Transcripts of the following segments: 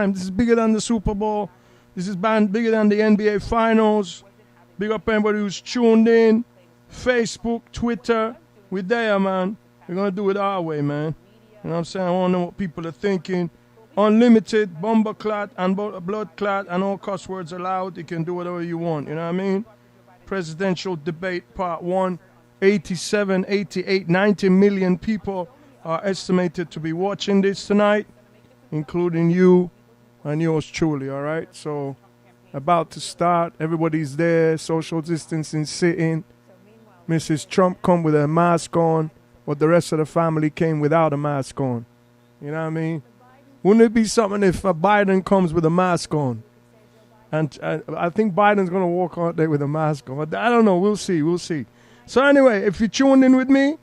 This is bigger than the Super Bowl. This is bigger than the NBA Finals. Big up everybody who's tuned in. Facebook, Twitter. We're there, man. We're going to do it our way, man. You know what I'm saying? I want to know what people are thinking. Unlimited, bomber clot, and blood clot, and all cuss words allowed. You can do whatever you want, you know what I mean? Presidential debate part 1. 87, 88, 90 million people are estimated to be watching this tonight, including you and yours truly, all right? So, about to start. Everybody's there. Social distancing, sitting. Mrs. Trump come with a mask on, but the rest of the family came without a mask on. You know what I mean? Wouldn't it be something if Biden comes with a mask on? And I think Biden's going to walk out there with a mask on. I don't know. We'll see. We'll see. So anyway, if you tuned in with me,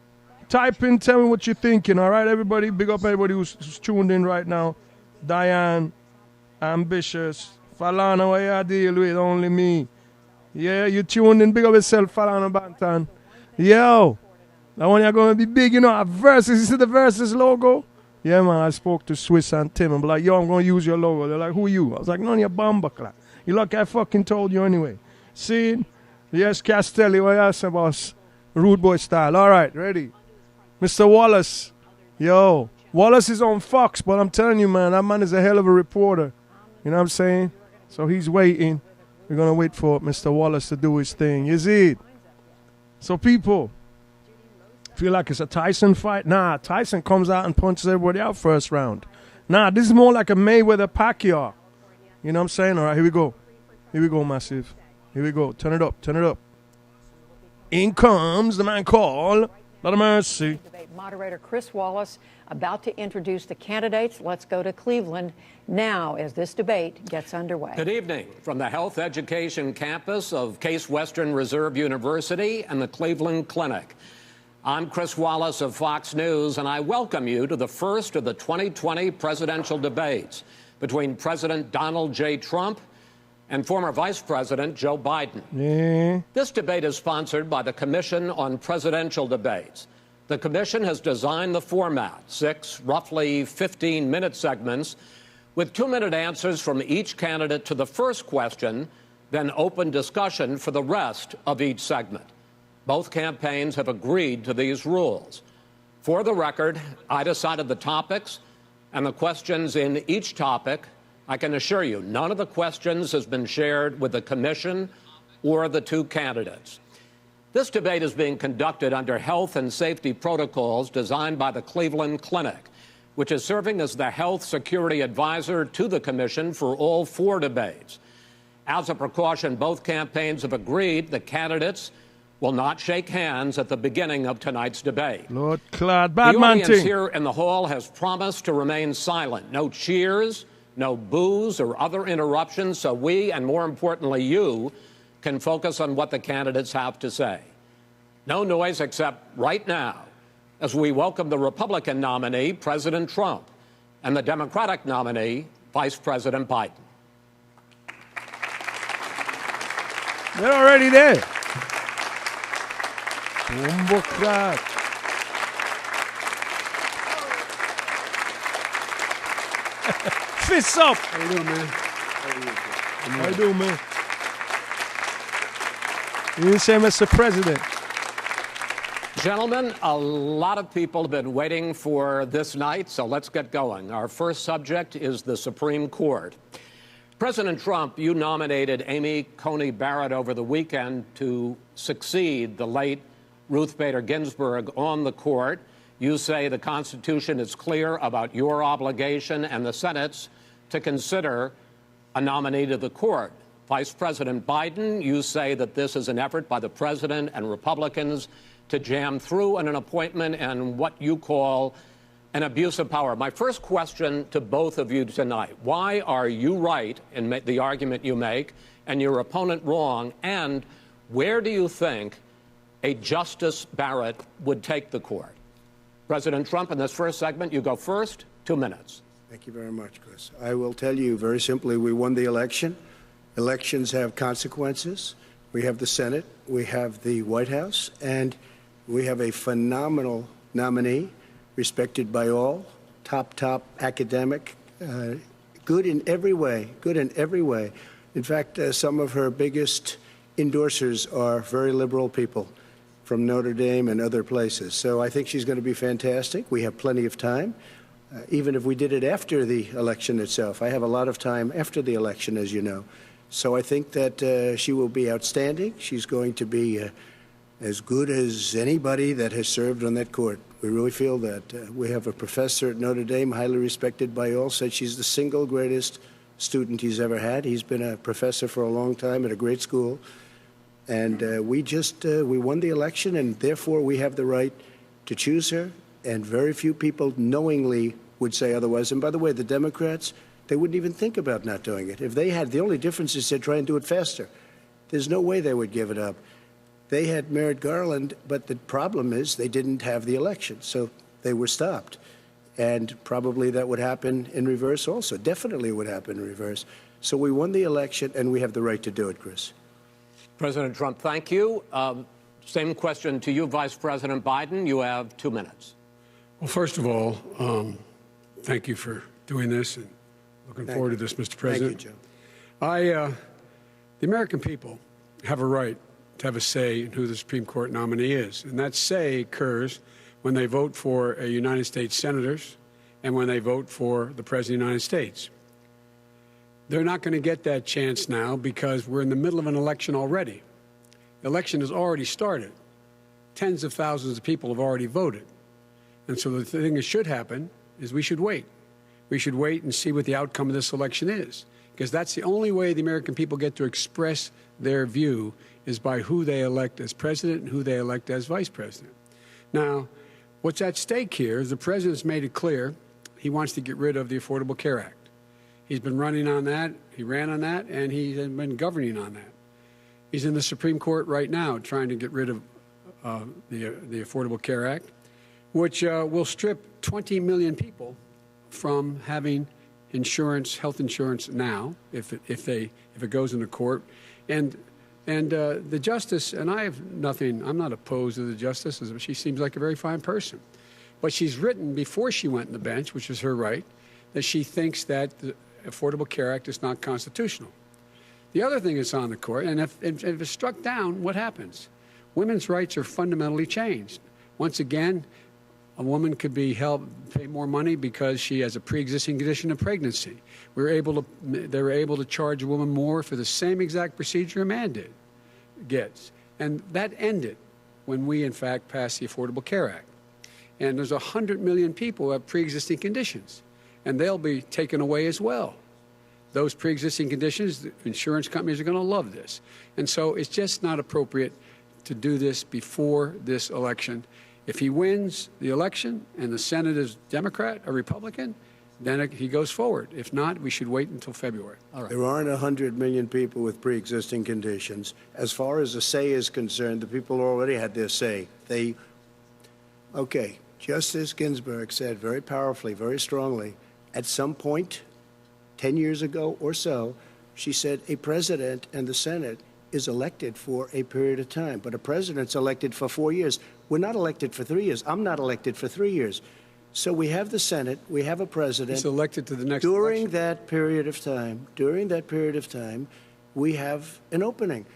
type in, tell me what you're thinking, all right, everybody? Big up everybody who's tuned in right now. Diane, Ambitious, Falana, what you deal with? Only me. Yeah, you tuned in. Big up yourself, Falana Bantan. Yo, that one you're going to be big, you know, at VERZUZ. You see the VERZUZ logo? Yeah, man, I spoke to Swiss and Tim and be like, yo, I'm going to use your logo. They're like, who are you? I was like, none of your bomber clap. You lucky I fucking told you anyway. See? Yes, Castelli, what you say, boss? Rude boy style. All right, ready. Mr. Wallace. Yo, Wallace is on Fox, but I'm telling you, man, that man is a hell of a reporter. You know what I'm saying? So he's waiting. We're going to wait for Mr. Wallace to do his thing. You see it? So people, feel like it's a Tyson fight? Nah, Tyson comes out and punches everybody out first round. Nah, this is more like a Mayweather-Pacquiao. You know what I'm saying? All right, here we go. Here we go, Massive. Here we go. Turn it up. Turn it up. In comes the man called Lot of Mercy. Moderator Chris Wallace about to introduce the candidates. Let's go to Cleveland now as this debate gets underway. Good evening from the Health Education campus of Case Western Reserve University and the Cleveland Clinic. I'm Chris Wallace of Fox News, and I welcome you to the first of the 2020 presidential debates between President Donald J. Trump and former Vice President Joe Biden. Yeah. This debate is sponsored by the Commission on Presidential Debates. The commission has designed the format, 6 roughly 15-minute segments with 2-minute answers from each candidate to the first question, then open discussion for the rest of each segment. Both campaigns have agreed to these rules. For the record, I decided the topics and the questions in each topic. I can assure you, none of the questions has been shared with the commission or the 2 candidates. This debate is being conducted under health and safety protocols designed by the Cleveland Clinic, which is serving as the health security advisor to the commission for all 4 debates. As a precaution, both campaigns have agreed the candidates will not shake hands at the beginning of tonight's debate. Lord Claude, bad the man audience thing. here in the hall has promised to remain silent. No cheers, no boos or other interruptions, so we, and more importantly you, can focus on what the candidates have to say. No noise except right now as we welcome the Republican nominee, President Trump, and the Democratic nominee, Vice President Biden. They're already there. Democrat. Fists up. How you doing, man? How you doing, man? You didn't say Mr. President. Gentlemen, a lot of people have been waiting for this night, so let's get going. Our first subject is the Supreme Court. President Trump, you nominated Amy Coney Barrett over the weekend to succeed the late Ruth Bader Ginsburg on the court. You say the Constitution is clear about your obligation and the Senate's to consider a nominee to the court. Vice President Biden, you say that this is an effort by the president and Republicans to jam through an appointment and what you call an abuse of power. My first question to both of you tonight, why are you right in the argument you make and your opponent wrong? And where do you think a Justice Barrett would take the court? President Trump, in this first segment, you go first, 2 minutes. Thank you very much, Chris. I will tell you very simply, we won the election. Elections have consequences. We have the Senate, we have the White House, and we have a phenomenal nominee, respected by all, top academic, good in every way, good in every way. In fact, some of her biggest endorsers are very liberal people from Notre Dame and other places. So I think she's going to be fantastic. We have plenty of time, even if we did it after the election itself. I have a lot of time after the election, as you know. So I think that she will be outstanding. She's going to be as good as anybody that has served on that court. We really feel that. We have a professor at Notre Dame, highly respected by all, said she's the single greatest student he's ever had. He's been a professor for a long time at a great school. And we won the election, and therefore we have the right to choose her. And very few people knowingly would say otherwise. And by the way, the Democrats, they wouldn't even think about not doing it. If they had, the only difference is they'd try and do it faster. There's no way they would give it up. They had Merrick Garland, but the problem is they didn't have the election, so they were stopped. And probably that would happen in reverse also. Definitely would happen in reverse. So we won the election, and we have the right to do it, Chris. President Trump, thank you. Same question to you, Vice President Biden. You have 2 minutes. Well, first of all, thank you for doing this, and looking forward to this, Mr. President. Thank you, Joe. The American people have a right to have a say in who the Supreme Court nominee is, and that say occurs when they vote for United States senators and when they vote for the President of the United States. They're not going to get that chance now because we're in the middle of an election already. The election has already started. Tens of thousands of people have already voted. And so the thing that should happen is we should wait. We should wait and see what the outcome of this election is, because that's the only way the American people get to express their view is by who they elect as president and who they elect as vice president. Now, what's at stake here is the president's made it clear he wants to get rid of the Affordable Care Act. He's been running on that, he ran on that, and he's been governing on that. He's in the Supreme Court right now trying to get rid of the Affordable Care Act, which will strip 20 million people from having insurance, health insurance now, if it goes into court. And the justice, and I have nothing, I'm not opposed to the justice, she seems like a very fine person. But she's written before she went on the bench, which is her right, that she thinks that the Affordable Care Act is not constitutional. The other thing that's on the court, and if it's struck down, what happens? Women's rights are fundamentally changed. Once again, a woman could be pay more money because she has a pre-existing condition of pregnancy. They were able to charge a woman more for the same exact procedure a man gets. And that ended when we, in fact, passed the Affordable Care Act. And there's 100 million people who have pre-existing conditions, and they'll be taken away as well. Those pre-existing conditions, the insurance companies are going to love this. And so it's just not appropriate to do this before this election. If he wins the election and the Senate is Democrat or Republican, then he goes forward. If not, we should wait until February. All right. There aren't 100 million people with pre-existing conditions. As far as the say is concerned, the people already had their say. Okay, Justice Ginsburg said very powerfully, very strongly, at some point, 10 years ago or so, she said a president and the Senate is elected for a period of time, but a president's elected for 4 years. We're not elected for 3 years. I'm not elected for 3 years. So we have the Senate, we have a president. He's elected to the next during election. that period of time, we have an opening.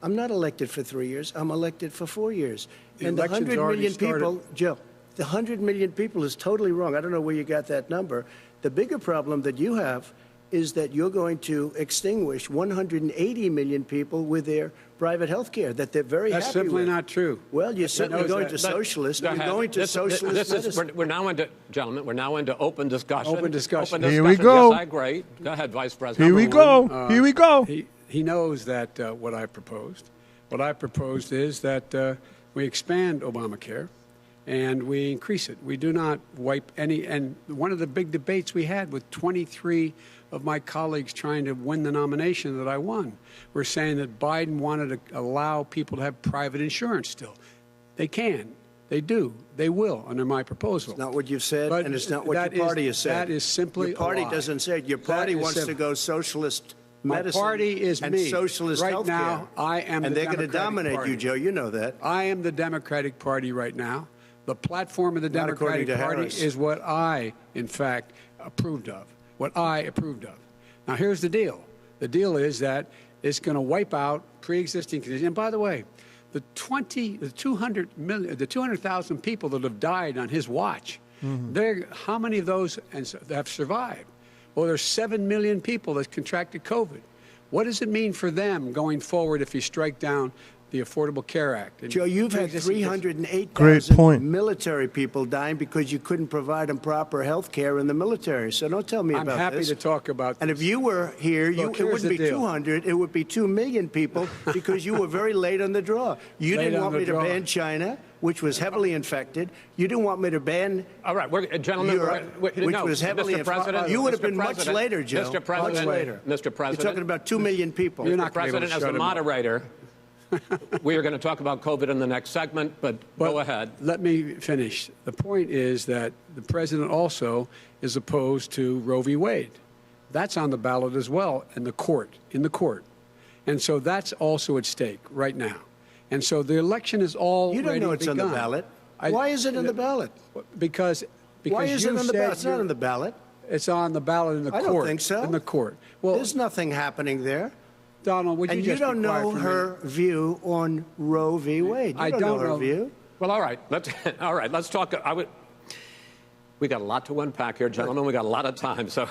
I'm not elected for 3 years. I'm elected for 4 years. And the 100 million people, Joe, the 100 million people is totally wrong. I don't know where you got that number. The bigger problem that you have is that you're going to extinguish 180 million people with their private health care that they're very happy with. That's simply not true. Well, you're certainly going to socialist. You're going to socialist medicine. We're now into, gentlemen, we're now into open discussion. Open discussion. Here we go. Yes, I agree. Go ahead, Vice President. Here we go. Here we go. He knows that what I proposed. What I proposed is that we expand Obamacare and we increase it. We do not wipe any. And one of the big debates we had with 23 of my colleagues trying to win the nomination that I won were saying that Biden wanted to allow people to have private insurance still. They can. They do. They will under my proposal. It's not what you've said, But and it's not what your party has said. That is simply your party a lie. doesn't say it. Your party wants to go socialist medicine. My party is and me. socialist right healthcare. now, I am and the they're going to Democratic dominate Party. you, Joe. You know that. I am the Democratic Party right now. The platform of the Not according Democratic to Party Harris. is what I, in fact, approved of. what I approved of. Now, here's the deal. The deal is that it's going to wipe out pre-existing conditions. And by the way, the 200,000 people that have died on his watch, how many of those have survived? Well, there's 7 million people that contracted COVID. What does it mean for them going forward if you strike down the Affordable Care Act? Joe, you've had 308,000 military people dying because you couldn't provide them proper health care in the military. So don't tell me about this. I'm happy to talk about this. And if you were here, it wouldn't be 200, it would be 2 million people because you were very late on the draw. You didn't want me to ban China, which was heavily infected. You didn't want me to ban all right, gentlemen, Europe, which was heavily infected. You would have been much later, Joe. Mr. President, much later. Mr. President. You're talking about 2 million people. You're not Mr. President, as a moderator, we are going to talk about COVID in the next segment, but go ahead. Let me finish. The point is that the president also is opposed to Roe v. Wade. That's on the ballot as well in the court. And so that's also at stake right now. And so the election is all You don't know it's begun. on the ballot. Why is it on the ballot? Because why is it on the ballot? It's not on the ballot. It's on the ballot in the court. I don't think so. In the court. Well, there's nothing happening there. Donald, would you and just you don't be quiet know for a her minute? view on Roe v. Wade. You don't know her view. Well, all right. Let's talk. We got a lot to unpack here, gentlemen. We got a lot of time. So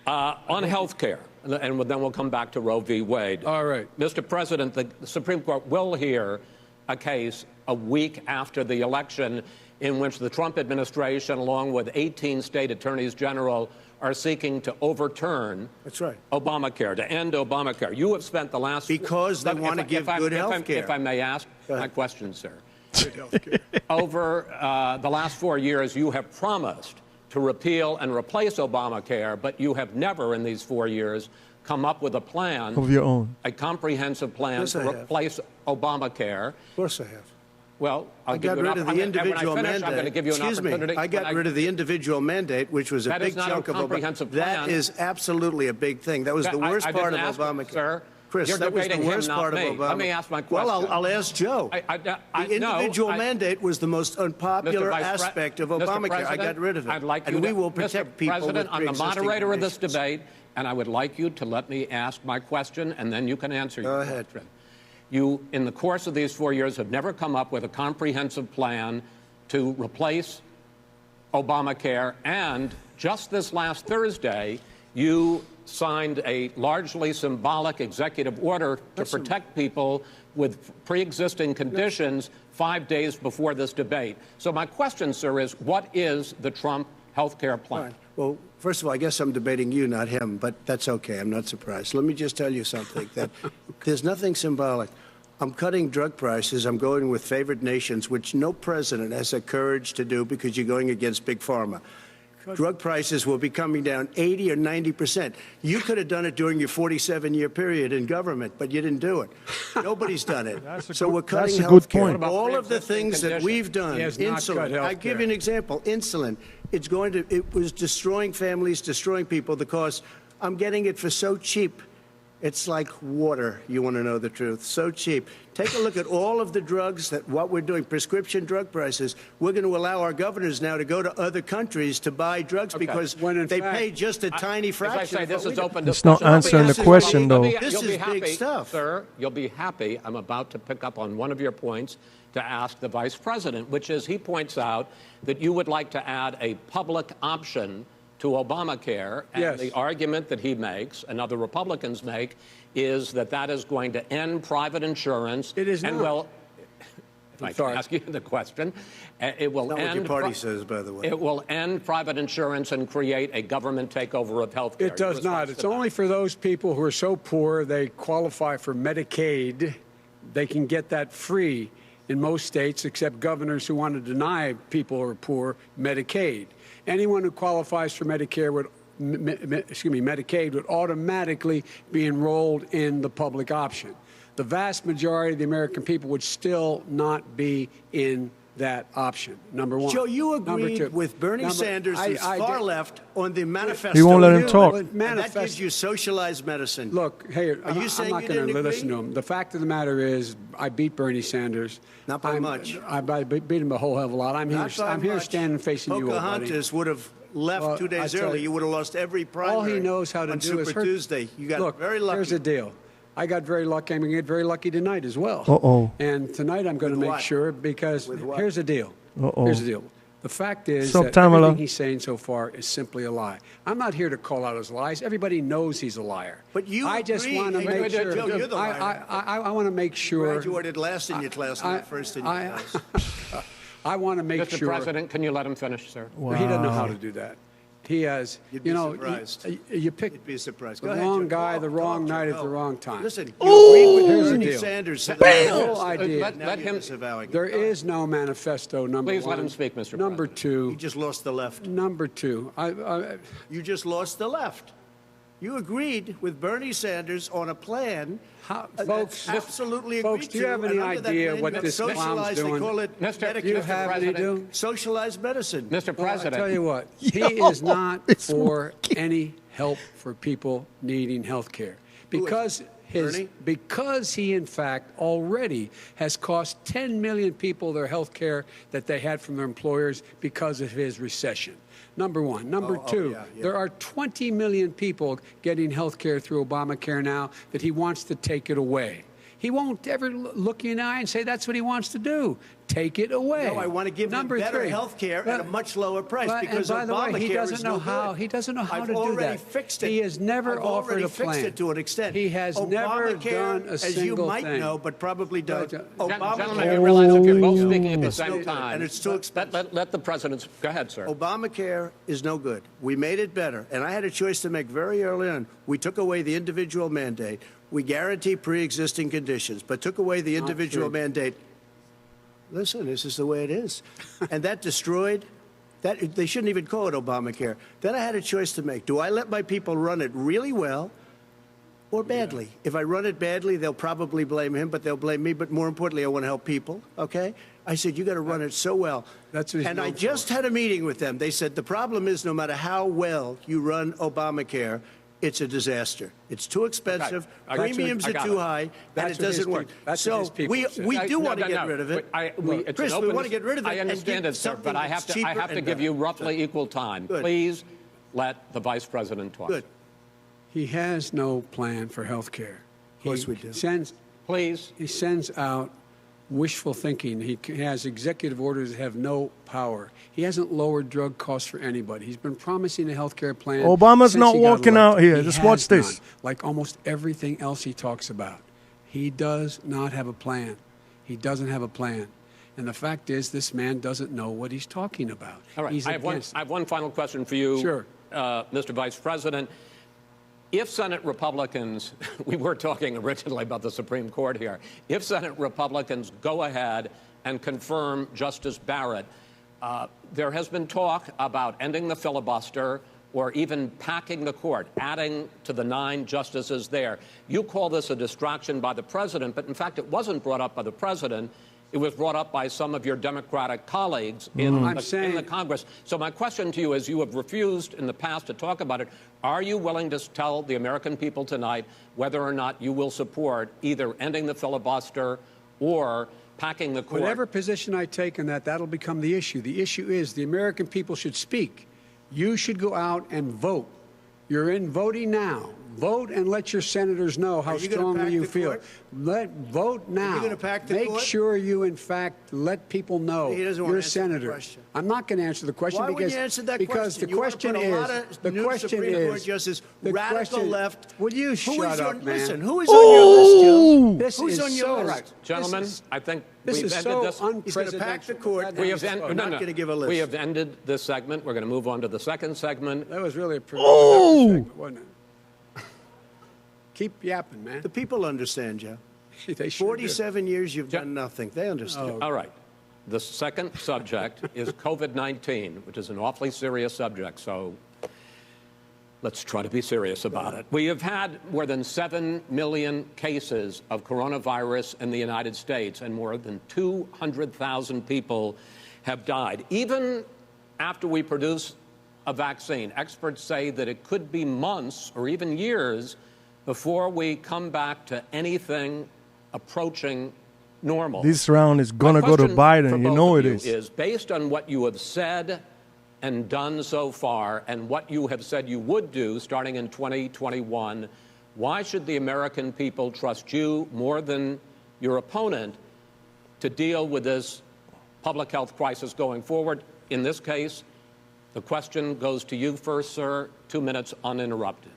on health care, and then we'll come back to Roe v. Wade. All right. Mr. President, the Supreme Court will hear a case a week after the election in which the Trump administration, along with 18 state attorneys general, are seeking to overturn Obamacare, to end Obamacare. You have spent the last... Because they want to give good health care. If I may ask my question, sir. Over the last 4 years, you have promised to repeal and replace Obamacare, but you have never in these 4 years come up with a plan of your own, a comprehensive plan to replace Obamacare. Of course I have. Well, I got rid of the individual mandate. I'm going to give you an opportunity. I got rid of the individual mandate, which was a big chunk of Obamacare. That is absolutely a big thing. That was the worst part of Obamacare. Sir, Chris, that was the worst part of Obama. Let me ask my question. Well, I'll ask Joe. The individual mandate was the most unpopular aspect of Obamacare. I got rid of it. I'd like and we will protect people with President, I'm the moderator of this conditions. debate, and I would like you to let me ask my question, and then you can answer your question. Go ahead. You, in the course of these 4 years, have never come up with a comprehensive plan to replace Obamacare, and just this last Thursday, you signed a largely symbolic executive order to protect people with pre-existing conditions 5 days before this debate. So my question, sir, is what is the Trump health care plan? Fine. Well, first of all, I guess I'm debating you, not him, but that's okay. I'm not surprised. Let me just tell you something, that there's nothing symbolic. I'm cutting drug prices. I'm going with favored nations, which no president has the courage to do because you're going against Big Pharma. Drug prices will be coming down 80 or 90%. You could have done it during your 47-year period in government, but you didn't do it. Nobody's done it. So we're cutting health care. All of the things that we've done, insulin. I give you an example. Insulin. It was destroying families, destroying people. The cost. I'm getting it for so cheap. It's like water, you want to know the truth. So cheap. Take a look at all of the drugs what we're doing, prescription drug prices. We're going to allow our governors now to go to other countries to buy drugs because they pay just a tiny fraction. As I say, this is open It's not answering the question, though. This is big stuff. Sir, you'll be happy. I'm about to pick up on one of your points to ask the Vice President, which is he points out that you would like to add a public option to Obamacare, and the argument that he makes and other Republicans make is that that is going to end private insurance. It is and not. Well, if I can ask you the question, it will not end. What your party says, by the way. It will end private insurance and create a government takeover of health care. It does not. It's only for those people who are so poor they qualify for Medicaid. They can get that free in most states, except governors who want to deny people who are poor Medicaid. Anyone who qualifies for Medicare Medicaid would automatically be enrolled in the public option. The vast majority of the American people would still not be in that option, number one. Joe, you agreed with Bernie Sanders, who's far left, on the manifesto. He won't let him talk. And that gives you socialized medicine. Look, hey, I'm not going to listen to him. The fact of the matter is, I beat Bernie Sanders. Not by much. I beat him a whole hell of a lot. I'm here standing facing you, old buddy. Pocahontas would have left 2 days early, you would have lost every primary. All he knows how to on do Super is hurt. Tuesday. You got Look, very lucky. here's the deal. I got very lucky. I'm going to get very lucky tonight as well. Uh-oh. And tonight I'm going to With make what? sure, because With what? here's the deal. Uh-oh. Here's the deal. The fact is Sup, that Tamala? everything he's saying so far is simply a lie. I'm not here to call out his lies. Everybody knows he's a liar. But you I just agree. want to Hey, make Joe, sure. you're the liar. I want to make sure. Graduated last in your class, not first in your class. I want to make Mr. sure. President, can you let him finish, sir? Well, he doesn't know how to do that. He has, You'd be surprised. you pick You'd be surprised. the Go ahead, wrong Joe. guy, the wrong Joe, night at go. the wrong time. Listen, you Ooh! agreed Here's with the Bernie deal. Sanders. The whole idea. Let Now you're him. disavowing it. There is no manifesto, number Please one. let him speak, Mr. Number President. two. You just lost the left. Number two. You just lost the left. You agreed with Bernie Sanders on a plan. Folks, absolutely folks, agreed do you have to, any and under that idea plan, what you this have clown's socialized, doing? They call it Mr. you Mr. have any President. do? socialized medicine. Mr. Well, I President. tell you what, he Yo, is not it's for any help for people needing health care. Because Bernie? because he, in fact, already has cost 10 million people their health care that they had from their employers because of his recession. Number one. Number two, yeah. there are 20 million people getting health care through Obamacare now that he wants to take it away. He won't ever look you in the eye and say that's what he wants to do. Take it away. No, I want to give them Number better three. health care at a much lower price because and by the way, he Obamacare doesn't is know no how. good. He doesn't know how I've to do already that. fixed it. He has never I've offered already a fixed plan. it to an extent. He has never Obamacare, done a as you single might thing. know, but probably don't. Gentlemen, you realize if you're both speaking at the It's no same good, time. and it's too expensive. Let the president. Go ahead, sir. Obamacare is no good. We made it better. And I had a choice to make very early on. We took away the individual mandate. We guarantee pre-existing conditions, but took away the individual mandate. Listen, this is the way it is. And that destroyed that. They shouldn't even call it Obamacare. Then I had a choice to make. Do I let my people run it really well or badly? If I run it badly, they'll probably blame him, but they'll blame me. But more importantly, I want to help people, okay? I said, you got to run it so well. That's what he's and I known just had a meeting with them. They said, the problem is no matter how well you run Obamacare, it's a disaster. It's too expensive. I got you. Premiums I are got too it. high, and That's it what his doesn't work. people- that's what his people we say. do want to No, get no, rid of it. it's Chris, an we open want to get rid of it. I and understand give it, sir, something but I have that's to cheaper give you and roughly equal time. Good. Please let the vice president talk. Good. He has no plan for health care. Of course we do. Please. He sends out wishful thinking. He has executive orders that have no power. He hasn't lowered drug costs for anybody. He's been promising a health care plan. Obama's since not he got walking elected. out here. He Just has watch this. none. Like almost everything else he talks about. He does not have a plan. He doesn't have a plan. And the fact is, this man doesn't know what he's talking about. All right. He's I have one final question for you, Sure. Mr. Vice President. If Senate Republicans, we were talking originally about the Supreme Court here, if Senate Republicans go ahead and confirm Justice Barrett, there has been talk about ending the filibuster or even packing the court, adding to the 9 justices there. You call this a distraction by the president, but in fact it wasn't brought up by the president. It was brought up by some of your Democratic colleagues in the Congress. So my question to you is, you have refused in the past to talk about it. Are you willing to tell the American people tonight whether or not you will support either ending the filibuster or packing the court? Whatever position I take on that, that'll become the issue. The issue is the American people should speak. You should go out and vote. You're in voting now. Vote and let your senators know how strongly you feel. Vote now. Are you gonna pack the Make court? sure you, in fact, let people know He doesn't want you're a to answer the senator. question. I'm not going to answer the question Why because wouldn't you answer that because question? the question You want to put a is lot of the new question Supreme Court is justices, the radical question- left. Will you Who is shut your, up, man? Listen, who is on your list, Joe? This Who's is on your so list? Correct. Gentlemen, I think This we've is ended so this. He's going to pack the court. unprecedented. We have We're not going to give a list. We have ended this segment. We're going to move on to the second segment. That was really a Oh! segment, wasn't it? Keep yapping, man. The people understand, Joe. They sure do. 47 years, you've done nothing. They understand. All right. The second subject is COVID-19, which is an awfully serious subject, so let's try to be serious about it. We have had more than 7 million cases of coronavirus in the United States, and more than 200,000 people have died. Even after we produce a vaccine, experts say that it could be months or even years before we come back to anything approaching normal. This round is going to go to Biden. You know it is. Based on what you have said and done so far, and what you have said you would do starting in 2021, why should the American people trust you more than your opponent to deal with this public health crisis going forward? In this case, the question goes to you first, sir. 2 minutes uninterrupted.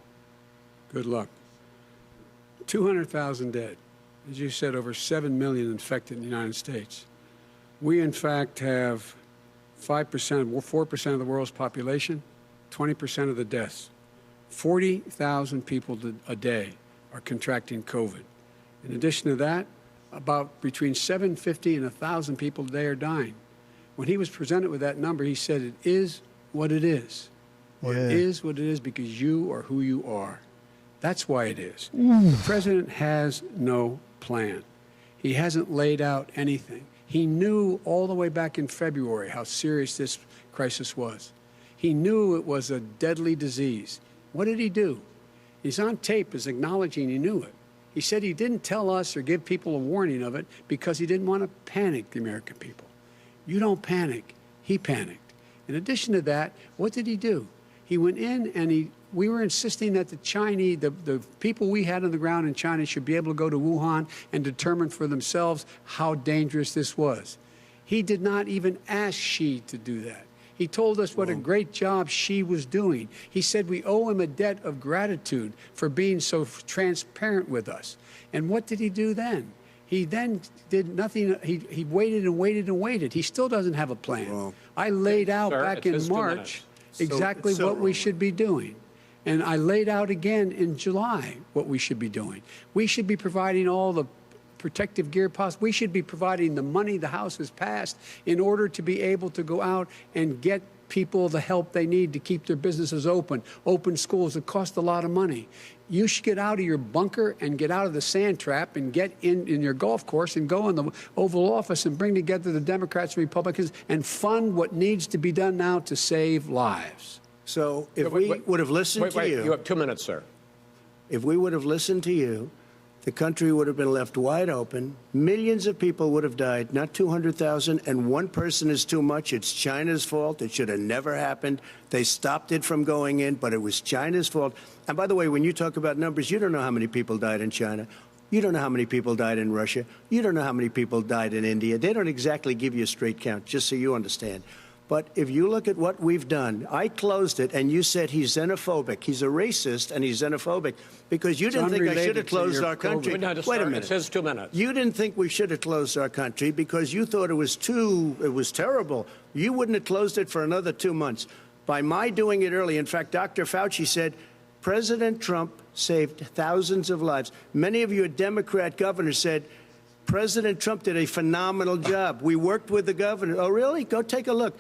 Good luck. 200,000 dead. As you said, over 7 million infected in the United States. We, in fact, have 4% of the world's population, 20% of the deaths. 40,000 people a day are contracting COVID. In addition to that, about between 750 and 1,000 people a day are dying. When he was presented with that number, he said, it is what it is. Or it is what it is because you are who you are. That's why it is. The president has no plan. He hasn't laid out anything. He knew all the way back in February how serious this crisis was. He knew it was a deadly disease. What did he do? He's on tape as acknowledging he knew it. He said he didn't tell us or give people a warning of it because he didn't want to panic the American people. You don't panic. He panicked. In addition to that, what did he do? He went in and we were insisting that the Chinese, the people we had on the ground in China should be able to go to Wuhan and determine for themselves how dangerous this was. He did not even ask Xi to do that. He told us what a great job Xi was doing. He said we owe him a debt of gratitude for being so transparent with us. And what did he do then? He then did nothing. He waited and waited and waited. He still doesn't have a plan. Well, I laid out back in March exactly what we should be doing. And I laid out again in July what we should be doing. We should be providing all the protective gear possible. We should be providing the money the House has passed in order to be able to go out and get people the help they need to keep their businesses open schools that cost a lot of money. You should get out of your bunker and get out of the sand trap and get in your golf course and go in the Oval Office and bring together the Democrats and Republicans and fund what needs to be done now to save lives. So if we would have listened to you... You have 2 minutes, sir. If we would have listened to you, the country would have been left wide open. Millions of people would have died, not 200,000, and one person is too much. It's China's fault. It should have never happened. They stopped it from going in, but it was China's fault. And by the way, when you talk about numbers, you don't know how many people died in China. You don't know how many people died in Russia. You don't know how many people died in India. They don't exactly give you a straight count, just so you understand. But if you look at what we've done, I closed it, and you said he's xenophobic. He's a racist, and he's xenophobic because you didn't think I should have closed our country. Wait a minute. It says 2 minutes. You didn't think we should have closed our country because you thought it was terrible. You wouldn't have closed it for another 2 months. By my doing it early, in fact, Dr. Fauci said, President Trump saved thousands of lives. Many of your Democrat governors said, President Trump did a phenomenal job. We worked with the governor. Oh, really? Go take a look.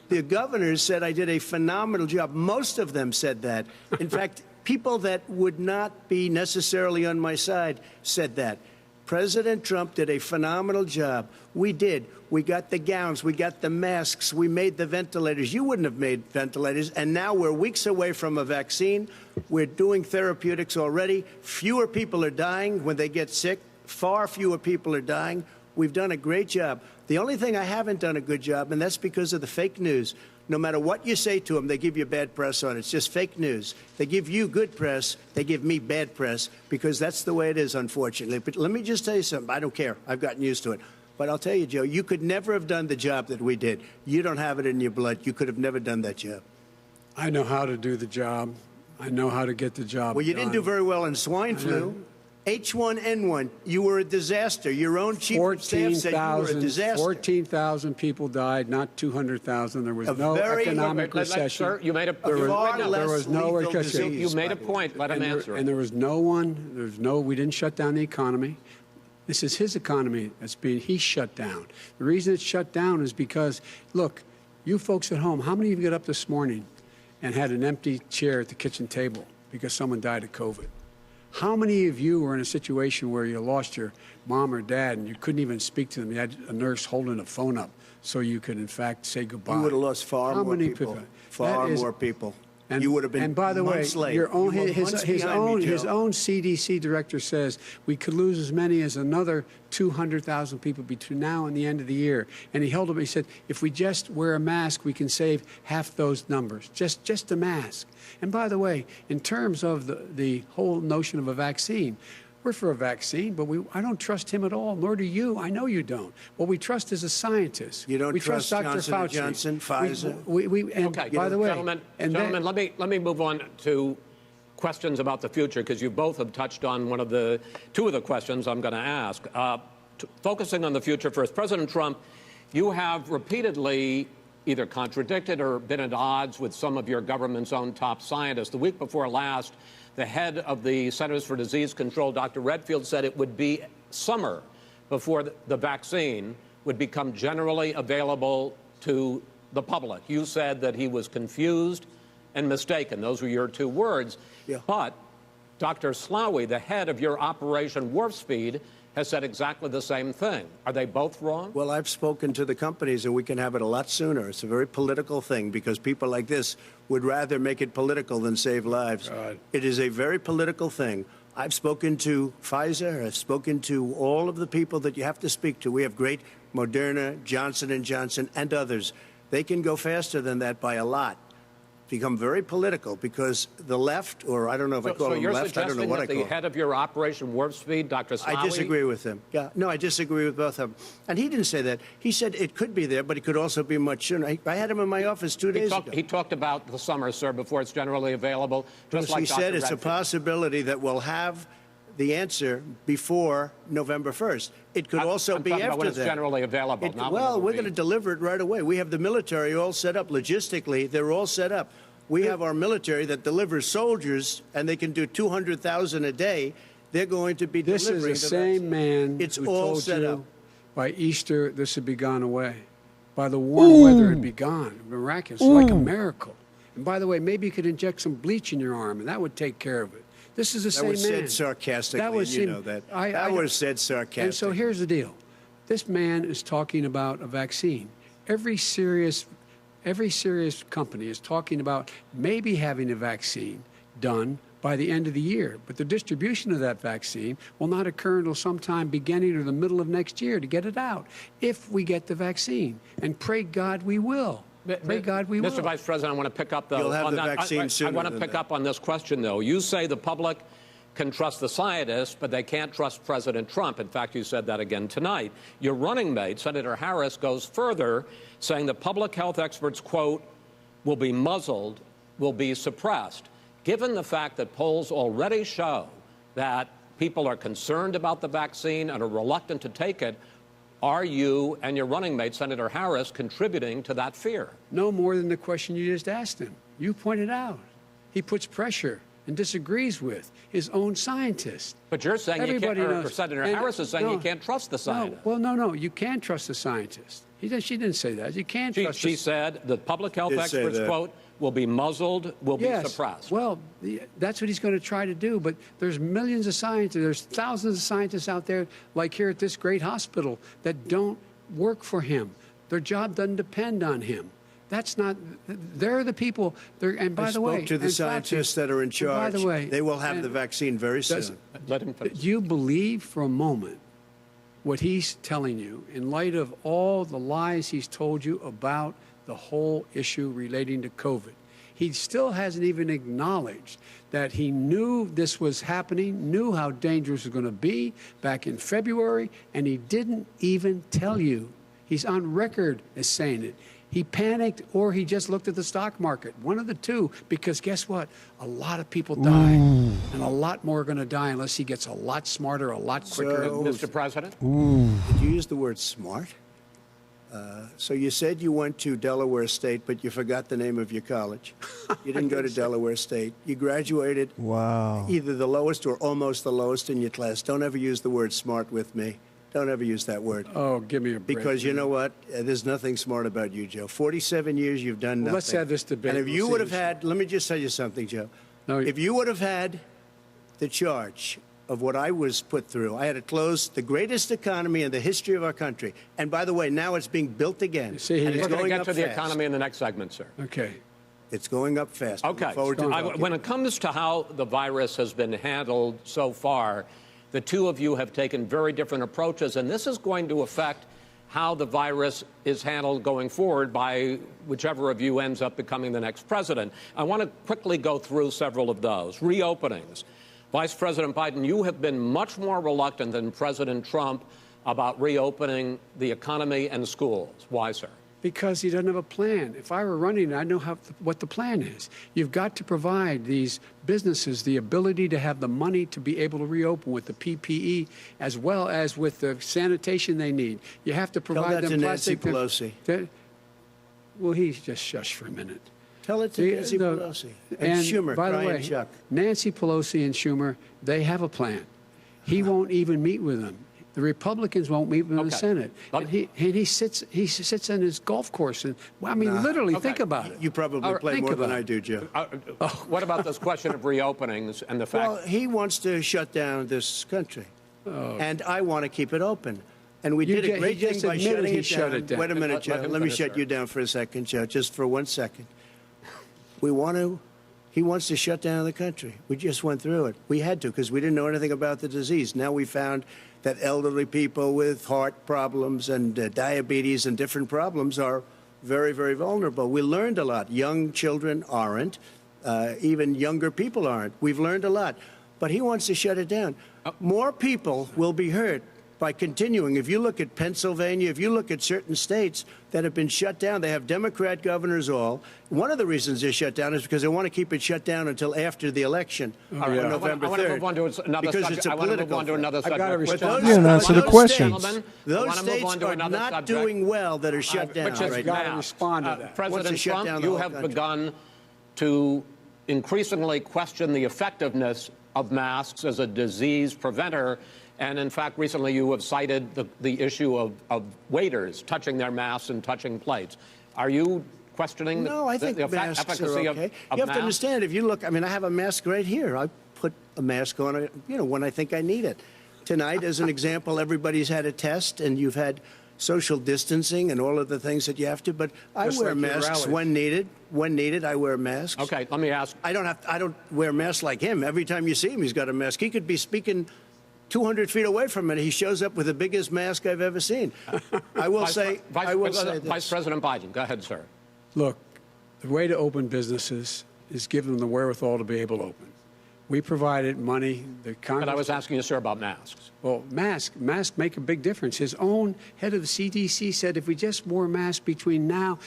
The governors said I did a phenomenal job. Most of them said that. In fact, people that would not be necessarily on my side said that. President Trump did a phenomenal job. We did. We got the gowns. We got the masks. We made the ventilators. You wouldn't have made ventilators. And now we're weeks away from a vaccine. We're doing therapeutics already. Fewer people are dying when they get sick. Far fewer people are dying. We've done a great job. The only thing I haven't done a good job, and that's because of the fake news. No matter what you say to them, they give you bad press on it. It's just fake news. They give you good press. They give me bad press because that's the way it is, unfortunately. But let me just tell you something. I don't care. I've gotten used to it. But I'll tell you, Joe, you could never have done the job that we did. You don't have it in your blood. You could have never done that job. I know how to do the job. I know how to get the job Well, you done. didn't do very well in swine flu. H1N1, you were a disaster. Your own chief of staff said you were a disaster. 14,000 people died, not 200,000. There was no economic recession. Sir, you made a there was no recession. You made a point. Let him answer it. And there was we didn't shut down the economy. This is his economy he's shut down. The reason it's shut down is because, look, you folks at home, how many of you got up this morning and had an empty chair at the kitchen table because someone died of COVID? How many of you were in a situation where you lost your mom or dad and you couldn't even speak to them? You had a nurse holding a phone up so you could, in fact, say goodbye. You would have lost far more people. Far more people. You would have been And by the way, months late. your own, You were his months behind me, own Joe. CDC director says we could lose as many as another 200,000 people between now and the end of the year. And he held up. He said, if we just wear a mask, we can save half those numbers. Just a mask. And by the way, in terms of the whole notion of a vaccine, we're for a vaccine, but I don't trust him at all, nor do you. I know you don't. What we trust is a scientist. You don't we trust Dr. Johnson Fauci. & Johnson, Pfizer? Okay, by the way, gentlemen, let me move on to questions about the future, because you both have touched on two of the questions I'm going to ask. Focusing on the future first, President Trump, you have repeatedly either contradicted or been at odds with some of your government's own top scientists. The week before last, the head of the Centers for Disease Control, Dr. Redfield, said it would be summer before the vaccine would become generally available to the public. You said that he was confused and mistaken. Those were your two words. Yeah. But Dr. Slaoui, the head of your Operation Warp Speed, has said exactly the same thing. Are they both wrong? Well, I've spoken to the companies, and we can have it a lot sooner. It's a very political thing because people like this would rather make it political than save lives. God. It is a very political thing. I've spoken to Pfizer. I've spoken to all of the people that you have to speak to. We have great Moderna, Johnson & Johnson, and others. They can go faster than that by a lot. Become very political because the left, or I don't know if I call them left, I don't know what I call them. So you're suggesting that the head of your Operation Warp Speed, Dr. Slaoui? I disagree with him. Yeah, no, I disagree with both of them. And he didn't say that. He said it could be there, but it could also be much sooner. I had him in my office 2 days ago. He talked about the summer, sir, before it's generally available. Just like He Dr. said it's a Redfield. possibility that we'll have the answer before November 1st. It could also be talking about after when it's that. generally available. Not when Well, it will we're be. going to deliver it right away. We have the military all set up. Logistically, they're all set up. We have our military that delivers soldiers, and they can do 200,000 a day. They're going to be delivering. This is the same man It's who all told set you up. by Easter this had be gone away. By the warm weather, it'd be gone. Miraculous, like a miracle. And by the way, maybe you could inject some bleach in your arm, and that would take care of it. This is the same man. That was said sarcastically, you know that. That was said sarcastically. And so here's the deal. This man is talking about a vaccine. Every serious company is talking about maybe having a vaccine done by the end of the year. But the distribution of that vaccine will not occur until sometime beginning or the middle of next year to get it out, if we get the vaccine. And pray God we will. Pray God we will. Mr. Vice President, I want to pick up You'll have on the that. vaccine sooner I want to than pick that. up on this question, though. You say the public can trust the scientists, but they can't trust President Trump. In fact, you said that again tonight. Your running mate, Senator Harris, goes further, saying the public health experts, quote, will be muzzled, will be suppressed. Given the fact that polls already show that people are concerned about the vaccine and are reluctant to take it, are you and your running mate, Senator Harris, contributing to that fear? No more than the question you just asked him. You pointed out. He puts pressure and disagrees with his own scientists. But you're saying Everybody you can't, knows. or Senator And Harris is saying you can't trust the scientists. No, you can trust the scientists. She didn't say that. You can't trust She said the public health Did say experts, that. quote, will be muzzled, will be suppressed. Well, that's what he's going to try to do. But there's millions of scientists, there's thousands of scientists out there, like here at this great hospital, that don't work for him. Their job doesn't depend on him. That's not. They're the people. And by the way, I spoke to the scientists that are in charge. By the way, they will have the vaccine very soon. Let him finish. Do you believe for a moment what he's telling you in light of all the lies he's told you about the whole issue relating to COVID? He still hasn't even acknowledged that he knew this was happening, knew how dangerous it was going to be back in February, and he didn't even tell you. He's on record as saying it. He panicked, or he just looked at the stock market. One of the two, because guess what? A lot of people die, and a lot more are going to die unless he gets a lot smarter, a lot quicker. Mr. President? Did you use the word smart? So you said you went to Delaware State, but you forgot the name of your college. You didn't go to Delaware State. You graduated either the lowest or almost the lowest in your class. Don't ever use the word smart with me. Don't ever use that word. Oh, give me a break. Because you know what? There's nothing smart about you, Joe. 47 years, you've done nothing. Let's have this debate. And if We'll you see would have this. had, let me just tell you something, Joe. No, if you would have had the charge of what I was put through, I had to close the greatest economy in the history of our country. And by the way, now it's being built again. See, and it's We're going to going get up to the fast. economy in the next segment, sir. Okay. It's going up fast. Okay. When it comes to how the virus has been handled so far, the two of you have taken very different approaches, and this is going to affect how the virus is handled going forward by whichever of you ends up becoming the next president. I want to quickly go through several of those. Reopenings. Vice President Biden, you have been much more reluctant than President Trump about reopening the economy and schools. Why, sir? Because he doesn't have a plan. If I were running, I know what the plan is. You've got to provide these businesses the ability to have the money to be able to reopen with the PPE as well as with the sanitation they need. You have to provide them plastic. Tell that to Nancy Pelosi. Well, he's just shush for a minute. Tell it to Nancy Pelosi. And Schumer, by the way, Chuck. Nancy Pelosi and Schumer, they have a plan. He won't even meet with them. The Republicans won't meet in the Senate. And he sits on his golf course. And, well, I mean, literally, think about it. You probably play more than I do, Joe. What about this question of reopenings and the fact... Well, he wants to shut down this country. And I want to keep it open. And we did a great thing by shutting it down. Wait a minute, Joe. Let me shut you down for a second, Joe, just for 1 second. He wants to shut down the country. We just went through it. We had to because we didn't know anything about the disease. Now we found that elderly people with heart problems and diabetes and different problems are very, very vulnerable. We learned a lot. Young children aren't. Even younger people aren't. We've learned a lot. But he wants to shut it down. More people will be hurt by continuing. If you look at Pennsylvania, if you look at certain states that have been shut down, they have Democrat governors all. One of the reasons they're shut down is because they want to keep it shut down until after the election on November 3rd. I want to move on to another because subject. it's a political subject. I've got to respond. You didn't answer the questions. Those states are not doing well that are shut down right got to now. respond to that. President Trump, you have begun to increasingly question the effectiveness of masks as a disease preventer. And in fact, recently you have cited the issue of waiters touching their masks and touching plates. Are you questioning No, I think the masks efficacy are okay. of You have to masks? understand, if you look, I mean, I have a mask right here. I put a mask on, when I think I need it. Tonight, as an example, everybody's had a test, and you've had social distancing and all of the things that you have to. But I wear masks when needed. When needed, I wear masks. Okay, let me ask. I don't wear masks like him. Every time you see him, he's got a mask. He could be speaking 200 feet away from it. He shows up with the biggest mask I've ever seen. I will say this. Vice President Biden, go ahead, sir. Look, the way to open businesses is give them the wherewithal to be able to open. We provided money. The Congress, But I was asking you, sir, about masks. Well, masks make a big difference. His own head of the CDC said if we just wore masks between now,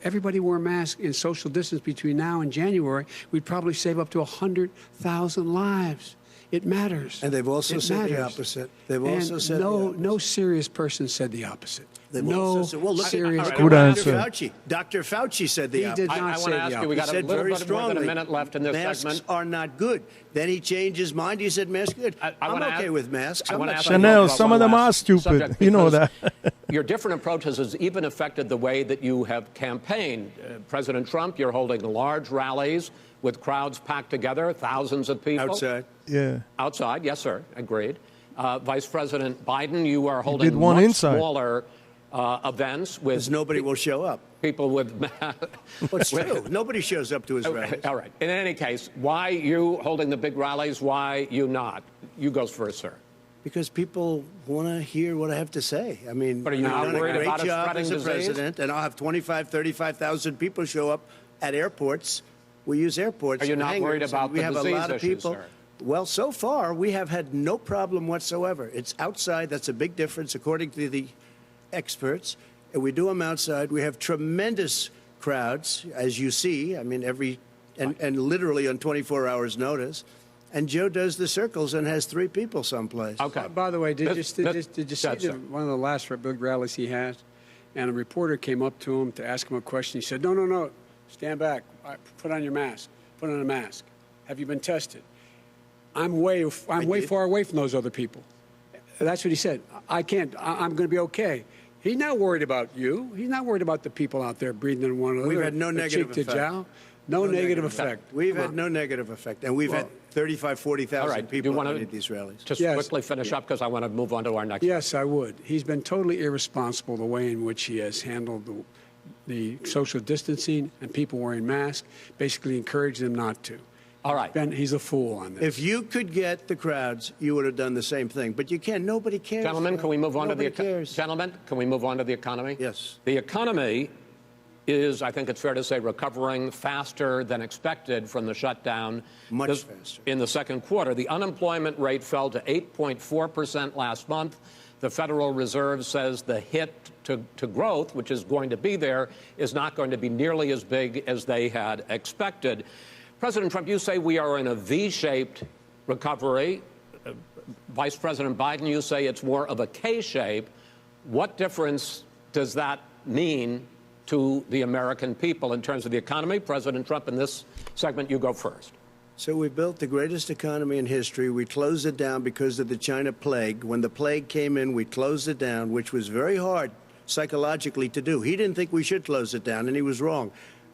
everybody wore masks in social distance between now and January, we'd probably save up to 100,000 lives. It matters. And they've also said the opposite. They've also said no serious person said the opposite. No serious. Good answer. Dr. Fauci said the opposite. He did not say the opposite. We got a little bit more than a minute left in this masks segment. Masks are not good. Then he changed his mind. He said masks are good. I'm okay with masks. Chanel, some of them are stupid. You know that. Your different approaches has even affected the way that you have campaigned. President Trump, you're holding large rallies with crowds packed together, thousands of people. Outside. Yeah. Outside, yes, sir. Agreed. Vice President Biden, you are holding one much inside. smaller events with... Because nobody will show up. People with... What's true? Nobody shows up to his rallies. All right. In any case, why you holding the big rallies? Why you not? You go first, sir. Because people want to hear what I have to say. I mean, but are you not worried about it spreading as a disease? president, and I'll have 35,000 people show up at airports. We use airports. Are you not worried about the disease issues, sir? We have a lot of people. Well, so far, we have had no problem whatsoever. It's outside. That's a big difference, according to the experts. And we do them outside. We have tremendous crowds, as you see. I mean, and literally on 24 hours' notice. And Joe does the circles and has 3 people someplace. Okay. By the way, did you see one of the last big rallies he had? And a reporter came up to him to ask him a question. He said, no, stand back. Put on your mask. Put on a mask. Have you been tested? I'm way far away from those other people. That's what he said. I can't. I'm going to be okay. He's not worried about you. He's not worried about the people out there breathing in one another. We've had no negative effect. No negative effect. We've had no negative effect. And we've had 35,000, 40,000 people at these rallies. Just quickly finish up because I want to move on to our next. Yes, I would. He's been totally irresponsible the way in which he has handled the social distancing and people wearing masks, basically encourage them not to. All right. Ben, he's a fool on this. If you could get the crowds, you would have done the same thing. But you can't. Nobody cares. Gentlemen, can we move on to the economy? Gentlemen, can we move on to the economy? Yes. The economy is, I think it's fair to say, recovering faster than expected from the shutdown. Much faster. In the second quarter, the unemployment rate fell to 8.4% last month. The Federal Reserve says the hit to growth, which is going to be there, is not going to be nearly as big as they had expected. President Trump, you say we are in a V-shaped recovery. Vice President Biden, you say it's more of a K-shape. What difference does that mean to the American people in terms of the economy? President Trump, in this segment, you go first. So we built the greatest economy in history. We closed it down because of the China plague. When the plague came in, we closed it down, which was very hard psychologically to do. He didn't think we should close it down, and he was wrong.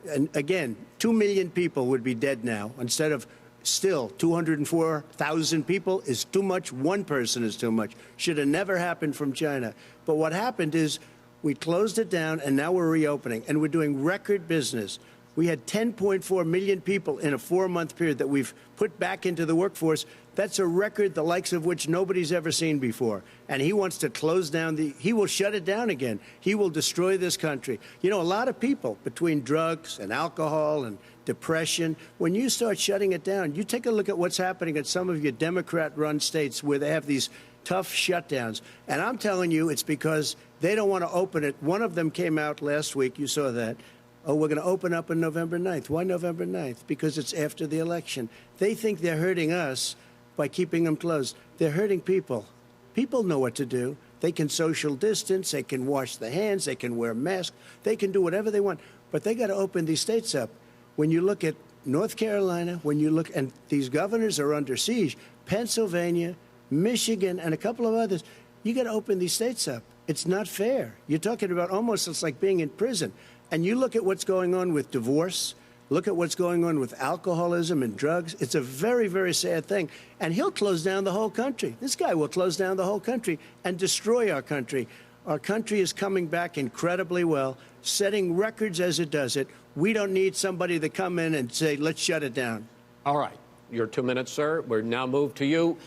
And again, 2 million people would be dead now instead of still 204,000 people is too much. One person is too much. Should have never happened from China. But what happened is we closed it down, and now we're reopening, and we're doing record business. We had 10.4 million people in a 4-month period that we've put back into the workforce. That's a record the likes of which nobody's ever seen before. And he wants to close down he will shut it down again. He will destroy this country. You know, a lot of people, between drugs and alcohol and depression, when you start shutting it down, you take a look at what's happening in some of your Democrat-run states where they have these tough shutdowns. And I'm telling you, it's because they don't want to open it. One of them came out last week. You saw that. Oh, we're going to open up on November 9th. Why November 9th? Because it's after the election. They think they're hurting us by keeping them closed. They're hurting people. People know what to do. They can social distance. They can wash their hands. They can wear masks. They can do whatever they want. But they got to open these states up. When you look at North Carolina, when you look, and these governors are under siege, Pennsylvania, Michigan, and a couple of others, you got to open these states up. It's not fair. You're talking about almost, it's like being in prison. And you look at what's going on with divorce, look at what's going on with alcoholism and drugs. It's a very, very sad thing. And he'll close down the whole country. This guy will close down the whole country and destroy our country. Our country is coming back incredibly well, setting records as it does it. We don't need somebody to come in and say, let's shut it down. All right. Your 2 minutes, sir. We're now moved to you.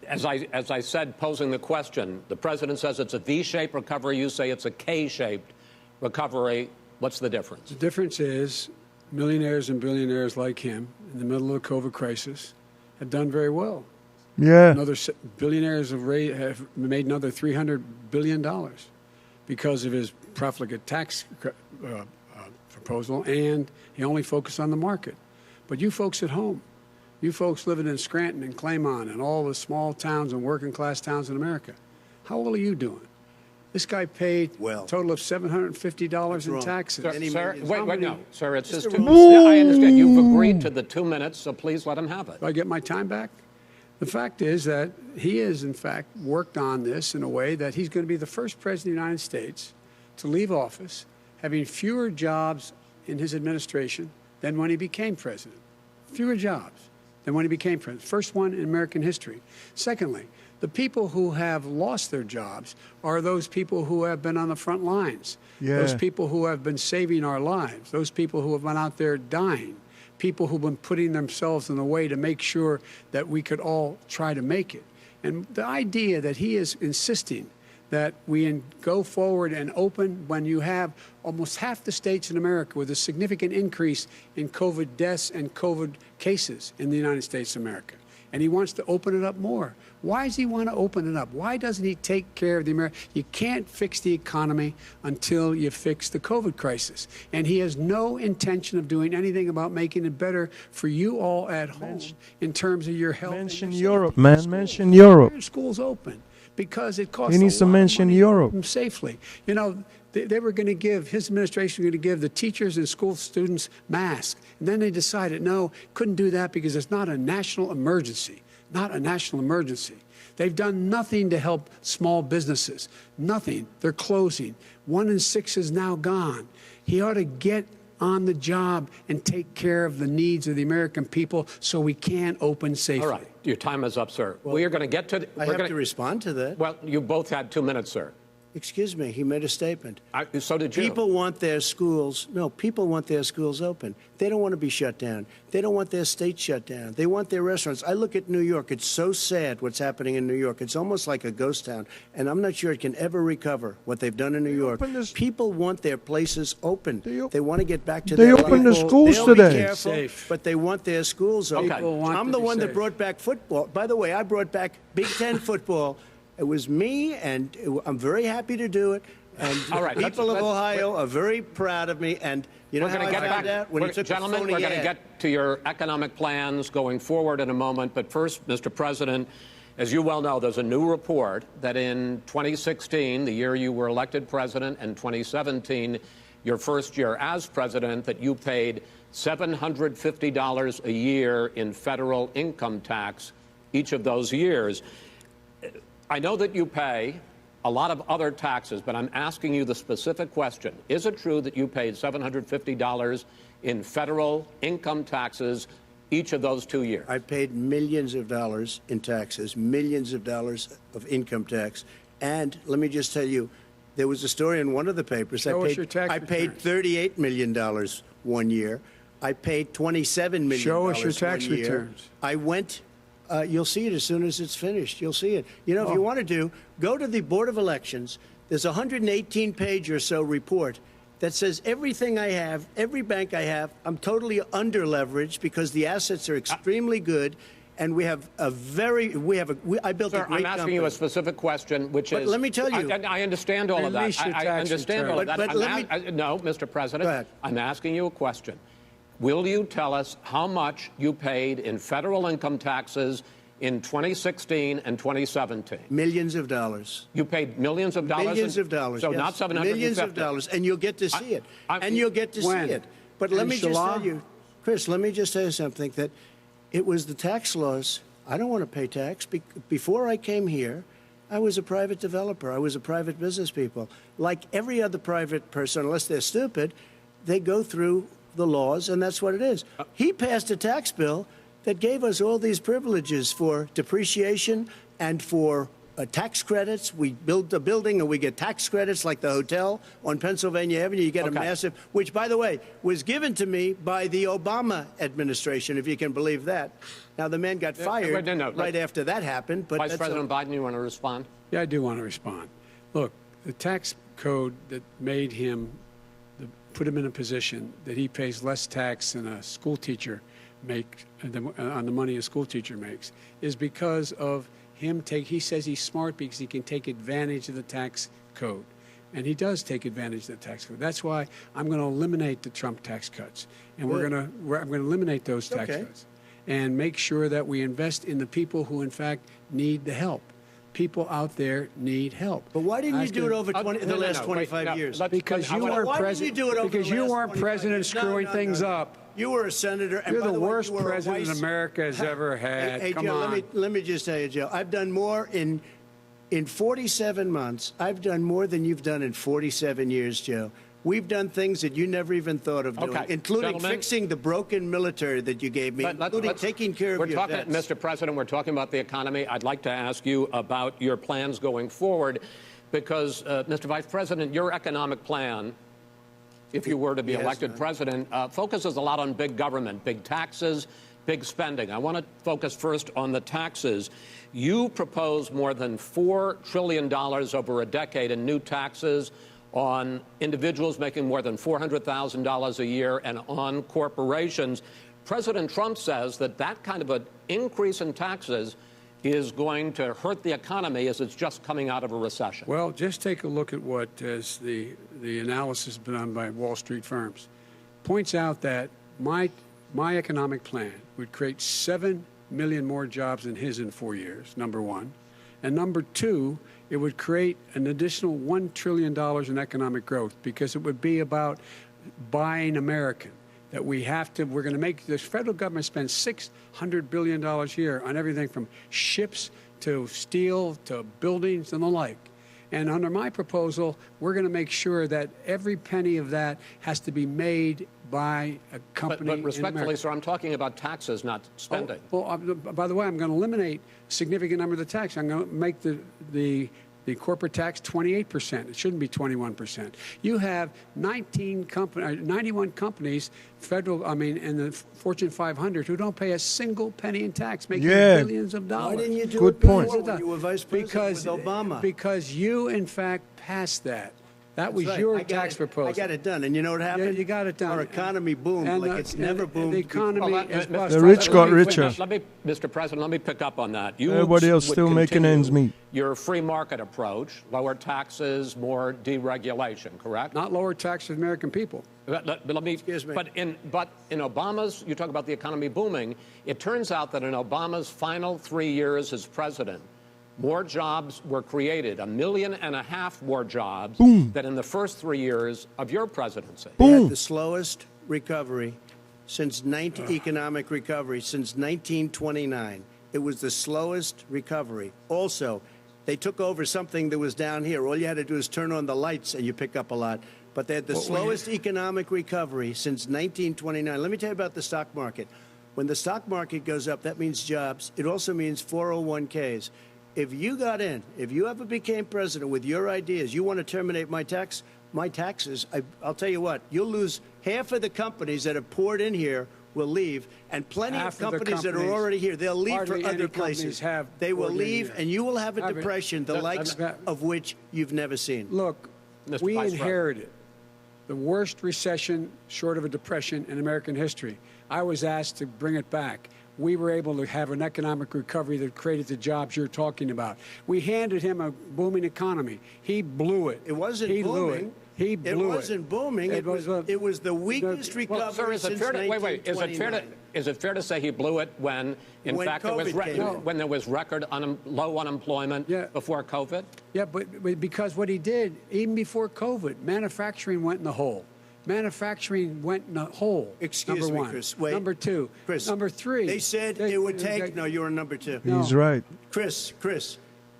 As I said, posing the question, the president says it's a V-shaped recovery. You say it's a K-shaped recovery. What's the difference? The difference is millionaires and billionaires like him in the middle of the COVID crisis have done very well. Yeah. Billionaires have made another $300 billion because of his profligate tax proposal, and he only focused on the market. But you folks at home, you folks living in Scranton and Claymont and all the small towns and working class towns in America, how well are you doing? This guy paid a total of $750 in taxes. Sir, wait, no. Sir, it's just I understand. You've agreed to the 2 minutes, so please let him have it. Do I get my time back? The fact is that he has, in fact, worked on this in a way that he's going to be the first president of the United States to leave office having fewer jobs in his administration than when he became president. Fewer jobs than when he became president. First one in American history. Secondly, the people who have lost their jobs are those people who have been on the front lines, those people who have been saving our lives, those people who have been out there dying, people who've been putting themselves in the way to make sure that we could all try to make it. And the idea that he is insisting that we go forward and open when you have almost half the states in America with a significant increase in COVID deaths and COVID cases in the United States of America. And he wants to open it up more. Why does he want to open it up? Why doesn't he take care of the American? You can't fix the economy until you fix the COVID crisis. And he has no intention of doing anything about making it better for you all at home in terms of your health. Mention Europe, man. Mention Europe. Schools open because it costs he needs to mention Europe safely. You know, they were going to give, his administration was going to give the teachers and school students masks. And then they decided, no, couldn't do that because it's not a national emergency. Not a national emergency. They've done nothing to help small businesses. Nothing. They're closing. 1 in 6 is now gone. He ought to get on the job and take care of the needs of the American people so we can open safely. All right. Your time is up, sir. Well, we are going to get to... I have to respond to that. Well, you both had 2 minutes, sir. Excuse me, he made a statement. So did you. People want their schools, people want their schools open. They don't want to be shut down. They don't want their state shut down. They want their restaurants. I look at New York. It's so sad what's happening in New York. It's almost like a ghost town, and I'm not sure it can ever recover what they've done in New York. People want their places open. They want to get back to their life. They opened the schools They'll today. Be careful, but they want their schools open. I'm the one that brought back football. By the way, I brought back Big Ten football. It was me, and I'm very happy to do it. And all right, people of Ohio are very proud of me. And you know how I found out? When you took gentlemen, we're going to get to your economic plans going forward in a moment. But first, Mr. President, as you well know, there's a new report that in 2016, the year you were elected president, and 2017, your first year as president, that you paid $750 a year in federal income tax each of those years. I know that you pay a lot of other taxes, but I'm asking you the specific question. Is it true that you paid $750 in federal income taxes each of those 2 years? I paid millions of dollars in taxes, millions of dollars of income tax. And let me just tell you, there was a story in one of the papers. I paid $38 million 1 year. I paid $27 million. Show us your tax returns. I went. You'll see it as soon as it's finished. You'll see it. You know, if you want to go to the Board of Elections. There's a 118-page or so report that says everything I have, every bank I have, I'm totally under-leveraged because the assets are extremely good, and we have a very, I built a great company. I'm asking you a specific question, which is. Let me tell you. I understand all of that. I understand all of that. No, Mr. President. Go ahead. I'm asking you a question. Will you tell us how much you paid in federal income taxes in 2016 and 2017? Millions of dollars. You paid millions of dollars? Millions of dollars, So yes. not 750? Millions of dollars, and you'll get to see it. And you'll get to see it. But let me just tell you, Chris, let me just tell you something, that it was the tax laws. I don't want to pay tax. Before I came here, I was a private developer. I was a private business people. Like every other private person, unless they're stupid, they go through the laws, and that's what it is. He passed a tax bill that gave us all these privileges for depreciation and for tax credits. We build a building and we get tax credits, like the hotel on Pennsylvania Avenue. You get a massive, which, by the way, was given to me by the Obama administration, if you can believe that. Now, the man got fired right after that happened. But Vice President Biden, you want to respond? Yeah, I do want to respond. Look, the tax code that made him, put him in a position that he pays less tax than a school teacher makes on the money a school teacher makes, is because of him he says he's smart because he can take advantage of the tax code. And he does take advantage of the tax code. That's why I'm going to eliminate the Trump tax cuts. And I'm going to eliminate those tax cuts and make sure that we invest in the people who, in fact, need the help. People out there need help. But why didn't you do it over the last 25 years? Because you weren't president. Because you weren't president screwing things up. You were a senator. And You're by the way, worst president America has ever had. Hey, Come Joe, on. let me just tell you, Joe. I've done more in 47 months. I've done more than you've done in 47 years, Joe. We've done things that you never even thought of doing, including fixing the broken military that you gave me, including taking care of your vets. Mr. President, we're talking about the economy. I'd like to ask you about your plans going forward, because, Mr. Vice President, your economic plan, if you were to be elected president, focuses a lot on big government, big taxes, big spending. I want to focus first on the taxes. You propose more than $4 trillion over a decade in new taxes on individuals making more than $400,000 a year and on corporations. President Trump says that that kind of an increase in taxes is going to hurt the economy as it's just coming out of a recession. Well, just take a look at what the analysis done by Wall Street firms points out that my economic plan would create 7 million more jobs than his in 4 years, number one. And number two, it would create an additional $1 trillion in economic growth, because it would be about buying American. That we're going to make this federal government spend $600 billion a year on everything from ships to steel to buildings and the like. And under my proposal, we're going to make sure that every penny of that has to be made by a company. But respectfully, sir, I'm talking about taxes, not spending. By the way, I'm going to eliminate a significant number of the tax. I'm going to make the The corporate tax, 28%. It shouldn't be 21%. You have 91 companies, in the Fortune 500, who don't pay a single penny in tax, making billions of dollars. Why didn't you do Good it point. before when you were vice president with Obama? Because you, in fact, passed that. That was your tax proposal. I got it done. And you know what happened? Yeah, you got it done. Our economy boomed like it's never boomed. The economy is The rich got richer. Mr. President, let me pick up on that. Everybody else would still making continue ends meet. Your free market approach, lower taxes, more deregulation, correct? not lower tax for the American people. But let me. Excuse me. But in Obama's, you talk about the economy booming. It turns out that in Obama's final 3 years as president, more jobs were created, 1.5 million more jobs than in the first 3 years of your presidency. They had the slowest recovery since economic recovery since 1929. It was the slowest recovery. Also, they took over something that was down here. All you had to do is turn on the lights and you pick up a lot. But they had the slowest economic recovery since 1929. Let me tell you about the stock market. When the stock market goes up, that means jobs. It also means 401ks. If you got in, if you ever became president with your ideas, you want to terminate my taxes, I'll tell you what, you'll lose half of the companies that have poured in here will leave, and plenty of companies that are already here, they'll leave for other places. They will leave, and you will have a depression, the likes of which you've never seen. Look, we inherited the worst recession short of a depression in American history. I was asked to bring it back. We were able to have an economic recovery that created the jobs you're talking about. We handed him a booming economy. He blew it. It wasn't booming. He blew it. It wasn't booming. It was the weakest recovery since 1929. Is it fair to say he blew it when fact, when there was record low unemployment before COVID? Yeah, but because what he did, even before COVID, manufacturing went in the hole. Manufacturing went in a hole. Excuse me, Chris. Wait. Number two. Chris. Number three. They said it would take. No, you were number two. He's right. Chris.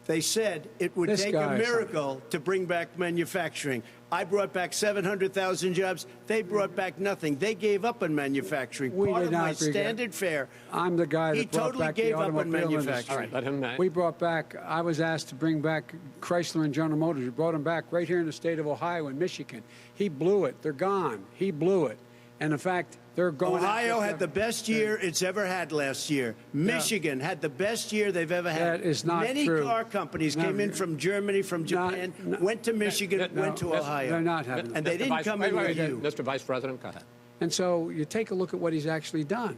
They said it would take a miracle to bring back manufacturing. I brought back 700,000 jobs. They brought back nothing. They gave up on manufacturing. Part of my standard fare. I'm the guy that brought back the automobile industry. All right, let him. We brought back. I was asked to bring back Chrysler and General Motors. We brought them back right here in the state of Ohio and Michigan. He blew it. They're gone. He blew it. And in fact, they're going. Ohio had the best year it's ever had last year. Michigan had the best year they've ever had. That is not Many true. car companies came in from Germany, from Japan, went to Michigan, went to Ohio. They're not having and they didn't come in with you. Mr. Vice President, go ahead. And so you take a look at what he's actually done.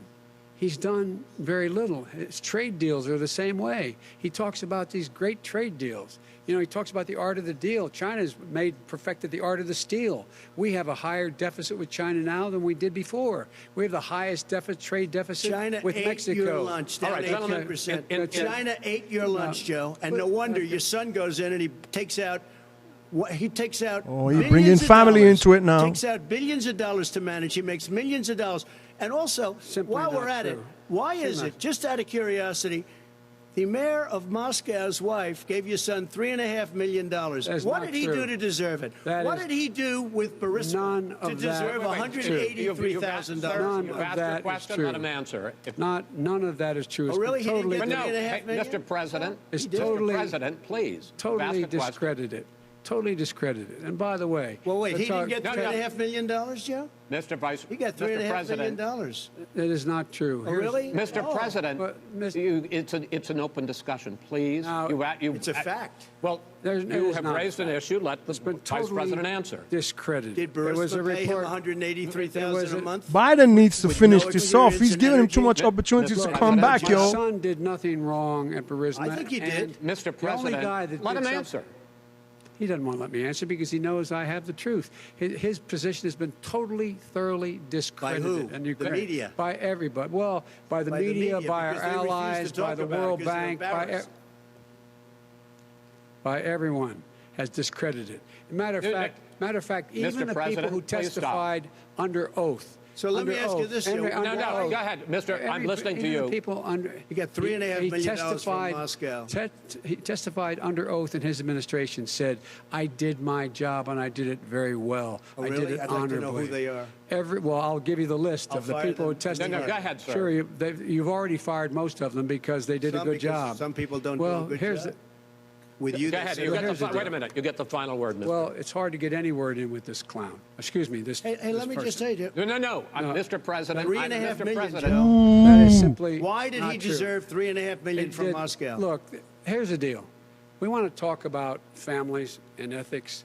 He's done very little. His trade deals are the same way. He talks about these great trade deals. You know, he talks about the art of the deal. China's perfected the art of the steal. We have a higher deficit with China now than we did before. We have the highest trade deficit with Mexico. China ate your lunch, down 18%. China ate your lunch, Joe, and no wonder your son goes in and he takes out. Oh, he's bringing family into it now. Takes out billions of dollars to manage. He makes millions of dollars. And also, while we're at it, why is it, just out of curiosity, the mayor of Moscow's wife gave your son $3.5 million. What did he do to deserve it? What did he do with Burisma to deserve $183,000? You've asked a question, let him answer. None of that is true. Oh, really? Totally, Mr. President, Mr. President, please. Totally discredited. Totally discredited. And by the way, well, wait, he didn't get $3.5 million, Joe? Mr. Vice, he got $3.5 million. That is not true. Oh, really? Mr. President, it's an open discussion, please. It's a fact. Well, you have raised an issue. Let the Vice President answer. Discredited. Did Burisma pay him $183,000 a month? Biden needs to finish this off. He's giving him too much opportunities to come back, yo. My son did nothing wrong at Burisma. I think he did. Mr. President, let him answer. He doesn't want to let me answer because he knows I have the truth. His position has been totally, thoroughly discredited. By who? The media? By everybody. Well, by the media, by our allies, by the World Bank, by everyone has discredited. Matter of fact, even the people who testified under oath. So let me ask you this, Joe. No, go ahead, Mr. I'm listening to you. You got $3.5 million from Moscow. He testified under oath in his administration, said, I did my job and I did it very well. Oh, I did it I'd honorably. like to know who they are. Well, I'll give you the list of the people who testified. No, go ahead, sir. Sure, you've already fired most of them because they did a good job. Some people don't do a good job. with you. Go ahead. You get wait a minute. You get the final word, Mr. Well, it's hard to get any word in with this clown. Excuse me. This. Hey, let me just say to you. No. Mr. President. $3.5 million, President. Joe. That is simply Why did not he true. deserve $3.5 million from Moscow? Look, here's the deal. We want to talk about families and ethics.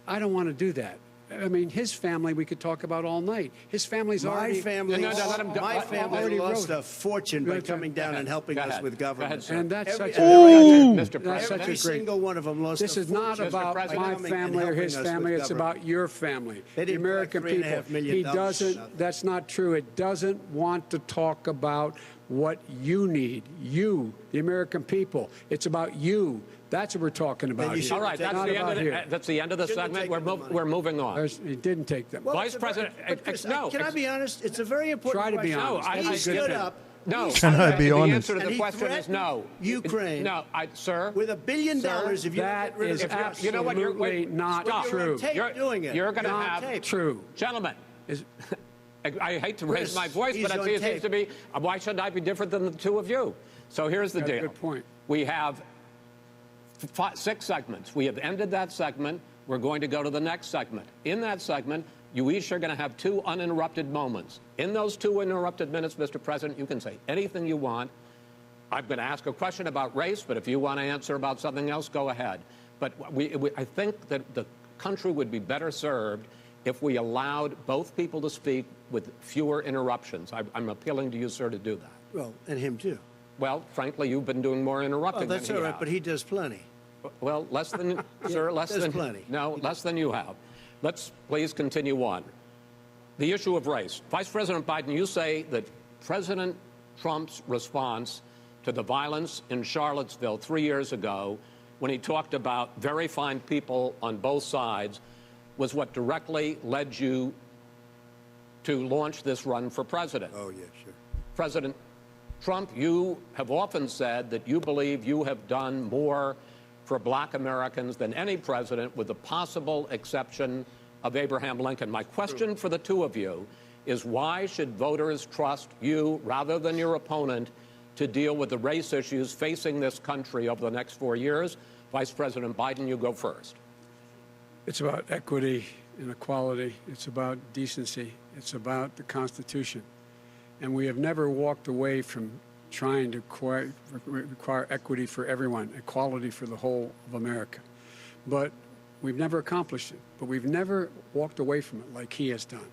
I don't want to do that. I mean, his family we could talk about all night. His family's already... My family lost a fortune by coming down and helping us with government. And that's such Mr. President. Every single one of them lost This is not about my family or his family. It's about your family, the American people. He doesn't... That's not true. It doesn't want to talk about what you need, you, the American people. It's about you. That's what we're talking about here. All right, that's the end of the segment. We're moving on. He didn't take them. Well, Vice President, no. Can I be honest? It's a very important Try to be question. honest. He stood up. No. Can I be honest? The answer to the question is no. Ukraine. No, sir. With $1 billion, if you that get rid is of absolutely you know what, not true. You're doing it. You're going to Not have true. Gentlemen. I hate to raise my voice, he's but it seems to be, why should I be different than the two of you? So here's the deal. Good point. We have 6 segments. We have ended that segment. We're going to go to the next segment. In that segment, you each are going to have 2 uninterrupted moments. In those 2 uninterrupted minutes, Mr. President, you can say anything you want. I'm going to ask a question about race, but if you want to answer about something else, go ahead. But I think that the country would be better served if we allowed both people to speak with fewer interruptions. I'm appealing to you, sir, to do that. Well, and him too. Well, frankly, you've been doing more interrupting That's than all he right, has. but he does plenty. Well, less than, sir, less there's than... plenty. No, less than you have. Let's please continue on. The issue of race. Vice President Biden, you say that President Trump's response to the violence in Charlottesville 3 years ago, when he talked about very fine people on both sides, was what directly led you to launch this run for president. Oh, yeah, sure. President Trump, you have often said that you believe you have done more for black Americans than any president, with the possible exception of Abraham Lincoln. My question for the two of you is, why should voters trust you rather than your opponent to deal with the race issues facing this country over the next 4 years? Vice President Biden, you go first. It's about equity and equality. It's about decency. It's about the Constitution. And we have never walked away from trying to require equity for everyone, equality for the whole of America. But we've never accomplished it. But we've never walked away from it like he has done.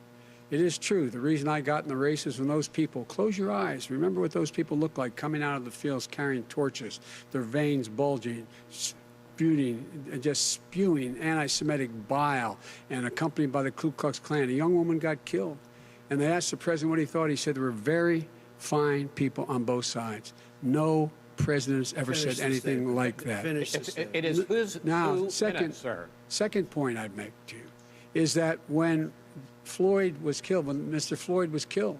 It is true. The reason I got in the race is when those people, close your eyes, remember what those people looked like coming out of the fields carrying torches, their veins bulging, just spewing anti-Semitic bile, and accompanied by the Ku Klux Klan. A young woman got killed. And they asked the president what he thought. He said there were very fine people on both sides. No president has ever said anything like that. It is who's now, who sir. Second point I'd make to you is that when Floyd was killed, when Mr. Floyd was killed,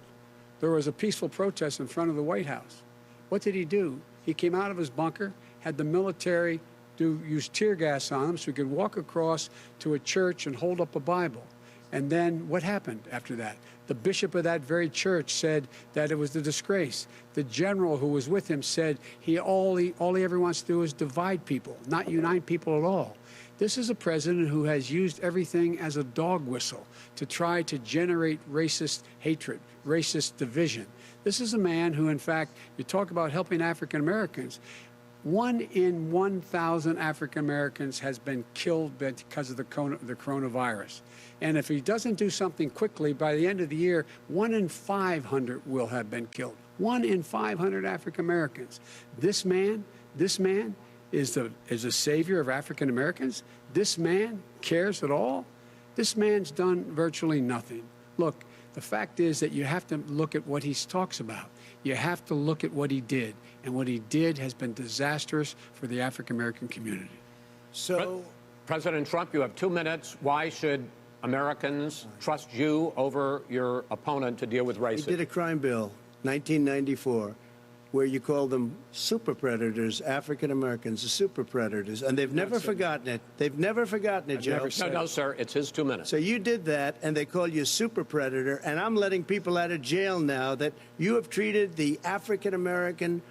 there was a peaceful protest in front of the White House. What did he do? He came out of his bunker, had the military use tear gas on him so he could walk across to a church and hold up a Bible. And then what happened after that? The bishop of that very church said that it was a disgrace. The general who was with him said all he ever wants to do is divide people, not unite people at all. This is a president who has used everything as a dog whistle to try to generate racist hatred, racist division. This is a man who, in fact, you talk about helping African Americans. 1 in 1,000 African Americans has been killed because of the coronavirus. And if he doesn't do something quickly, by the end of the year, 1 in 500 will have been killed. 1 in 500 African Americans. This man is a savior of African Americans. This man cares at all. This man's done virtually nothing. Look, the fact is that you have to look at what he talks about. You have to look at what he did. And what he did has been disastrous for the African American community. So, President Trump, you have 2 minutes. Why should Americans trust you over your opponent to deal with racism? he did a crime bill, 1994, where you call them super predators, African Americans, the super predators, and they've never forgotten it. They've never forgotten it, Joe. No, sir, it's his 2 minutes. So you did that, and they call you super predator, and I'm letting people out of jail now that you have treated the African American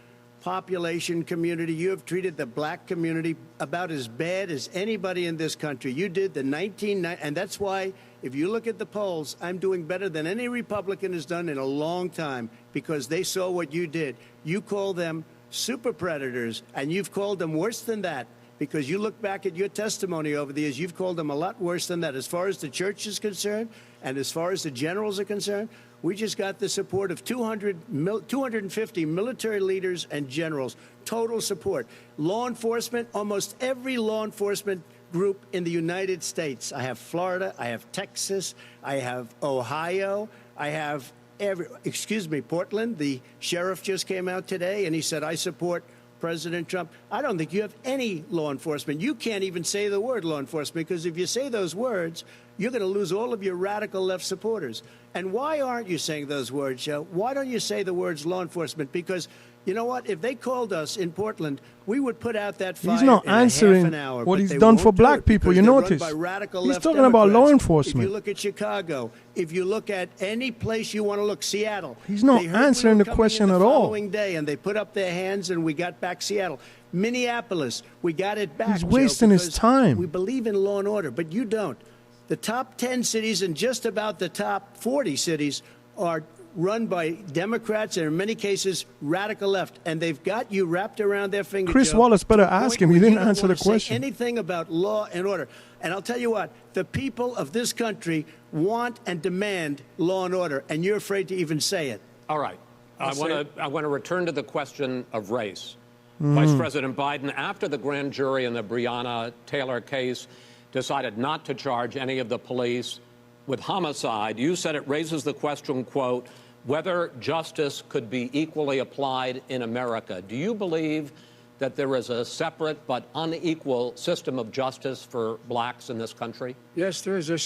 population community. You have treated the black community about as bad as anybody in this country. You did the 1990, and that's why, if you look at the polls, I'm doing better than any Republican has done in a long time, because they saw what you did. You call them super predators, and you've called them worse than that, because you look back at your testimony over the years, you've called them a lot worse than that. As far as the church is concerned, and as far as the generals are concerned, we just got the support of 250 military leaders and generals, total support. Law enforcement, almost every law enforcement group in the United States. I have Florida, I have Texas, I have Ohio, I have Portland. The sheriff just came out today and he said, I support President Trump. I don't think you have any law enforcement. You can't even say the word law enforcement, because if you say those words, you're going to lose all of your radical left supporters. And why aren't you saying those words, Joe? Why don't you say the words law enforcement? Because you know what? If they called us in Portland, we would put out that fire He's not in answering half an hour, what he's done for black people. You notice? He's talking about law enforcement. If you look at Chicago, if you look at any place you want to look, Seattle. He's not they heard answering we the were question coming in at all. The following day, and they put up their hands, and we got back Seattle. Minneapolis, we got it back. He's wasting his because time. We believe in law and order, but you don't. The top 10 cities and just about the top 40 cities are run by Democrats and in many cases radical left, and they've got you wrapped around their finger. Chris Joe, Wallace better to the ask point him. He where didn't you don't answer the want to say question. anything about law and order. And I'll tell you what, the people of this country want and demand law and order, and you're afraid to even say it. All right. I want to return to the question of race. Mm. Vice President Biden, after the grand jury in the Breonna Taylor case decided not to charge any of the police with homicide, you said it raises the question, quote, whether justice could be equally applied in America. Do you believe that there is a separate but unequal system of justice for blacks in this country? Yes, there is. There's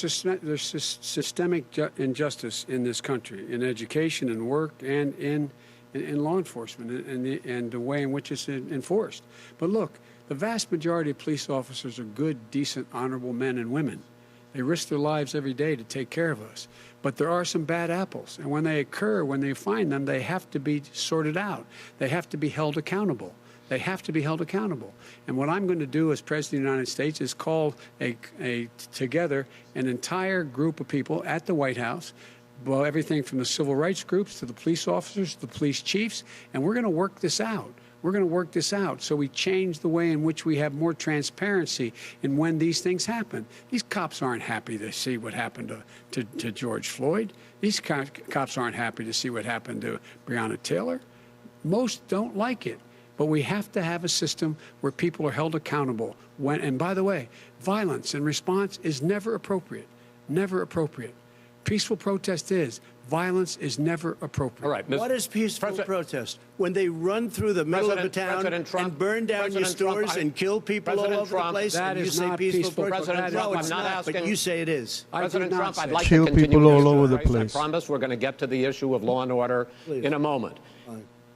systemic injustice in this country, in education and work and in law enforcement and the way in which it's enforced. But look, the vast majority of police officers are good, decent, honorable men and women. They risk their lives every day to take care of us. But there are some bad apples. And when they occur, when they find them, they have to be sorted out. They have to be held accountable. They have to be held accountable. And what I'm going to do as President of the United States is call together an entire group of people at the White House, well, everything from the civil rights groups to the police officers, to the police chiefs, and we're going to work this out. We're going to work this out so we change the way in which we have more transparency in when these things happen. These cops aren't happy to see what happened to George Floyd. These cops aren't happy to see what happened to Breonna Taylor. Most don't like it. But we have to have a system where people are held accountable. And by the way, violence in response is never appropriate. Never appropriate. Peaceful protest is. Violence is never appropriate. All right, what is peaceful protest? When they run through the middle of a town and burn down your stores and kill people all over the place, and you say peaceful protest? No, it's not, but you say it is. President Trump, I'd like kill to continue people all this over the race. place. I promise we're going to get to the issue of law and order in a moment.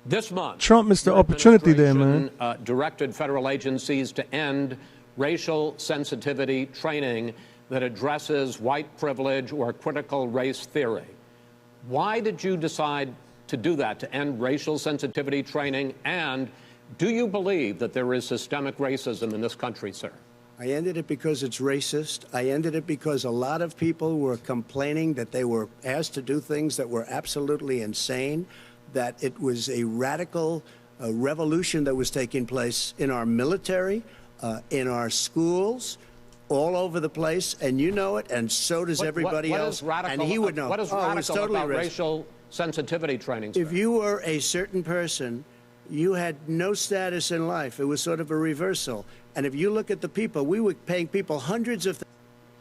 This month, Trump missed the opportunity there, man. Directed federal agencies to end racial sensitivity training that addresses white privilege or critical race theory. Why did you decide to do that, to end racial sensitivity training? And do you believe that there is systemic racism in this country, sir? I ended it because it's racist. I ended it because a lot of people were complaining that they were asked to do things that were absolutely insane, that it was a radical revolution that was taking place in our military, in our schools, all over the place, and you know it, and so does everybody else. And he would know. What is radical about racial sensitivity training, sir? If you were a certain person, you had no status in life. It was sort of a reversal. And if you look at the people, we were paying people hundreds of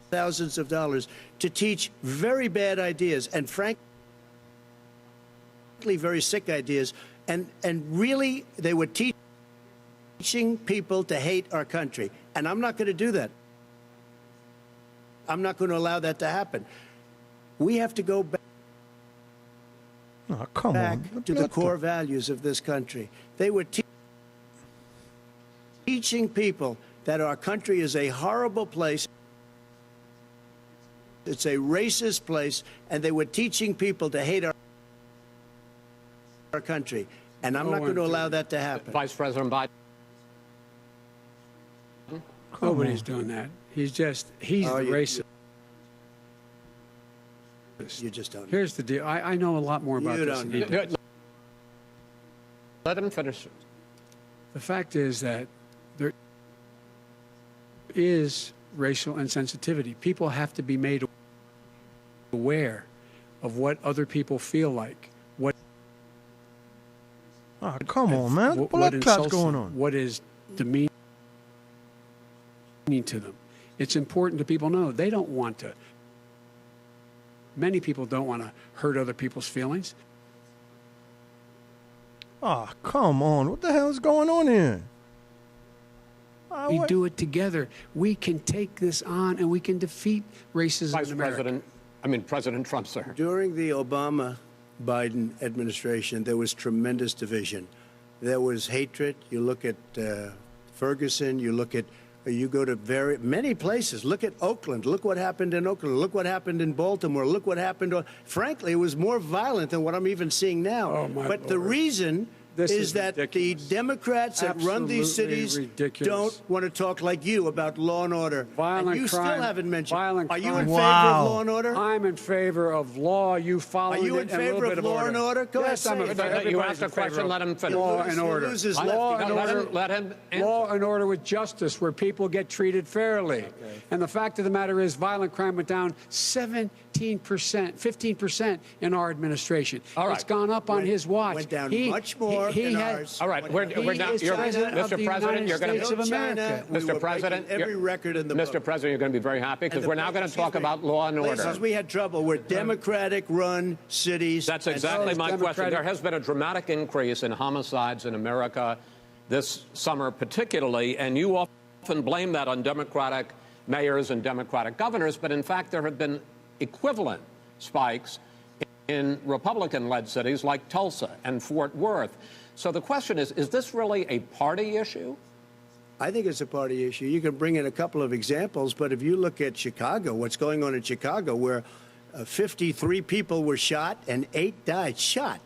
thousands of dollars to teach very bad ideas, and frankly, very sick ideas, and really they were teaching people to hate our country. And I'm not going to do that. I'm not going to allow that to happen. We have to go back to the core values of this country. They were teaching people that our country is a horrible place. It's a racist place, and they were teaching people to hate our country. And I'm No not going to one allow did. that to happen. Vice President Biden? Nobody's doing that. He's the racist. You just don't. Here's the deal. I know a lot more about You this don't than he know. does. Let him finish. The fact is that there is racial insensitivity. People have to be made aware of what other people feel like, what Oh, come on, man. what Blood clots insults going them, on. what is demeaning to them. It's important to people know they don't want to. Many people don't want to hurt other people's feelings. Oh, come on. What the hell is going on here? We do it together. We can take this on and we can defeat racism Vice in America. President Trump, sir. During the Obama-Biden administration, there was tremendous division. There was hatred. You look at Ferguson. You go to many places. Look at Oakland. Look what happened in Oakland. Look what happened in Baltimore. Look what happened. Frankly, it was more violent than what I'm even seeing now. Oh, my but the Lord. reason is that ridiculous. the Democrats that run these Absolutely cities ridiculous. don't want to talk like you about law and order. Violent and you crime, still haven't mentioned. violent Are you crime. in favor Wow. of law and order? I'm in favor of law. You follow Are you it in and a little favor bit of law and order? Go yes, ahead, I'm say in it. favor. You Everybody's asked a in favor question, of let him finish. Law and You'll order. lose his Law lefty. and order. Let him answer. Law and order with justice, where people get treated fairly. And the fact of the matter is, violent crime went down 15% in our administration. All right. It's gone up on his watch. Went down much more in ours. All right, we're now. is president of the Mr. President, United you're going States to. of America. We Mr. were President, breaking every record in the Mr. book. President, you're going to be very happy because And the we're now going to places talk about law and order. Places we had trouble were Democratic-run cities. That's and exactly those my question. Democratic- There has been a dramatic increase in homicides in America this summer, particularly, and you often blame that on Democratic mayors and Democratic governors, but in fact, there have been equivalent spikes in Republican-led cities like Tulsa and Fort Worth. So the question is this really a party issue? I think it's a party issue. You can bring in a couple of examples, but if you look at Chicago, what's going on in Chicago, where 53 people were shot and 8 died shot.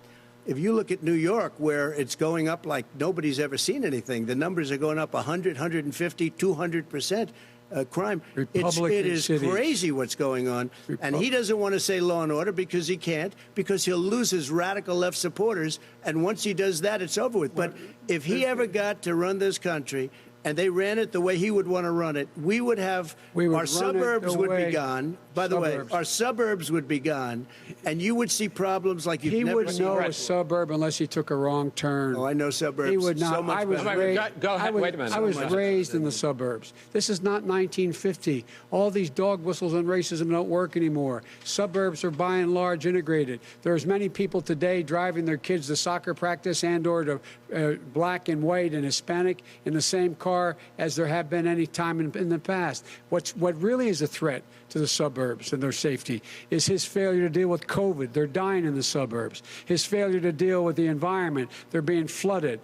If you look at New York, where it's going up like nobody's ever seen anything, the numbers are going up 100, 150, 200%. Crime. It is cities. crazy what's going on. And he doesn't want to say law and order because he can't, because he'll lose his radical left supporters. And once he does that, it's over with. But if he ever got to run this country and they ran it the way he would want to run it, we would have our suburbs would be gone. By the way, our suburbs would be gone, and you would see problems like you've He never would seen. know a suburb unless he took a wrong turn. Oh, I know suburbs. He would not. So much I was better. raised, Go ahead. Wait a minute. I was So much. raised in the suburbs. This is not 1950. All these dog whistles on racism don't work anymore. Suburbs are by and large integrated. There's many people today driving their kids to soccer practice and/or to black and white and Hispanic in the same car as there have been any time in the past. What really is a threat to the suburbs and their safety is his failure to deal with COVID. They're dying in the suburbs. His failure to deal with the environment. They're being flooded.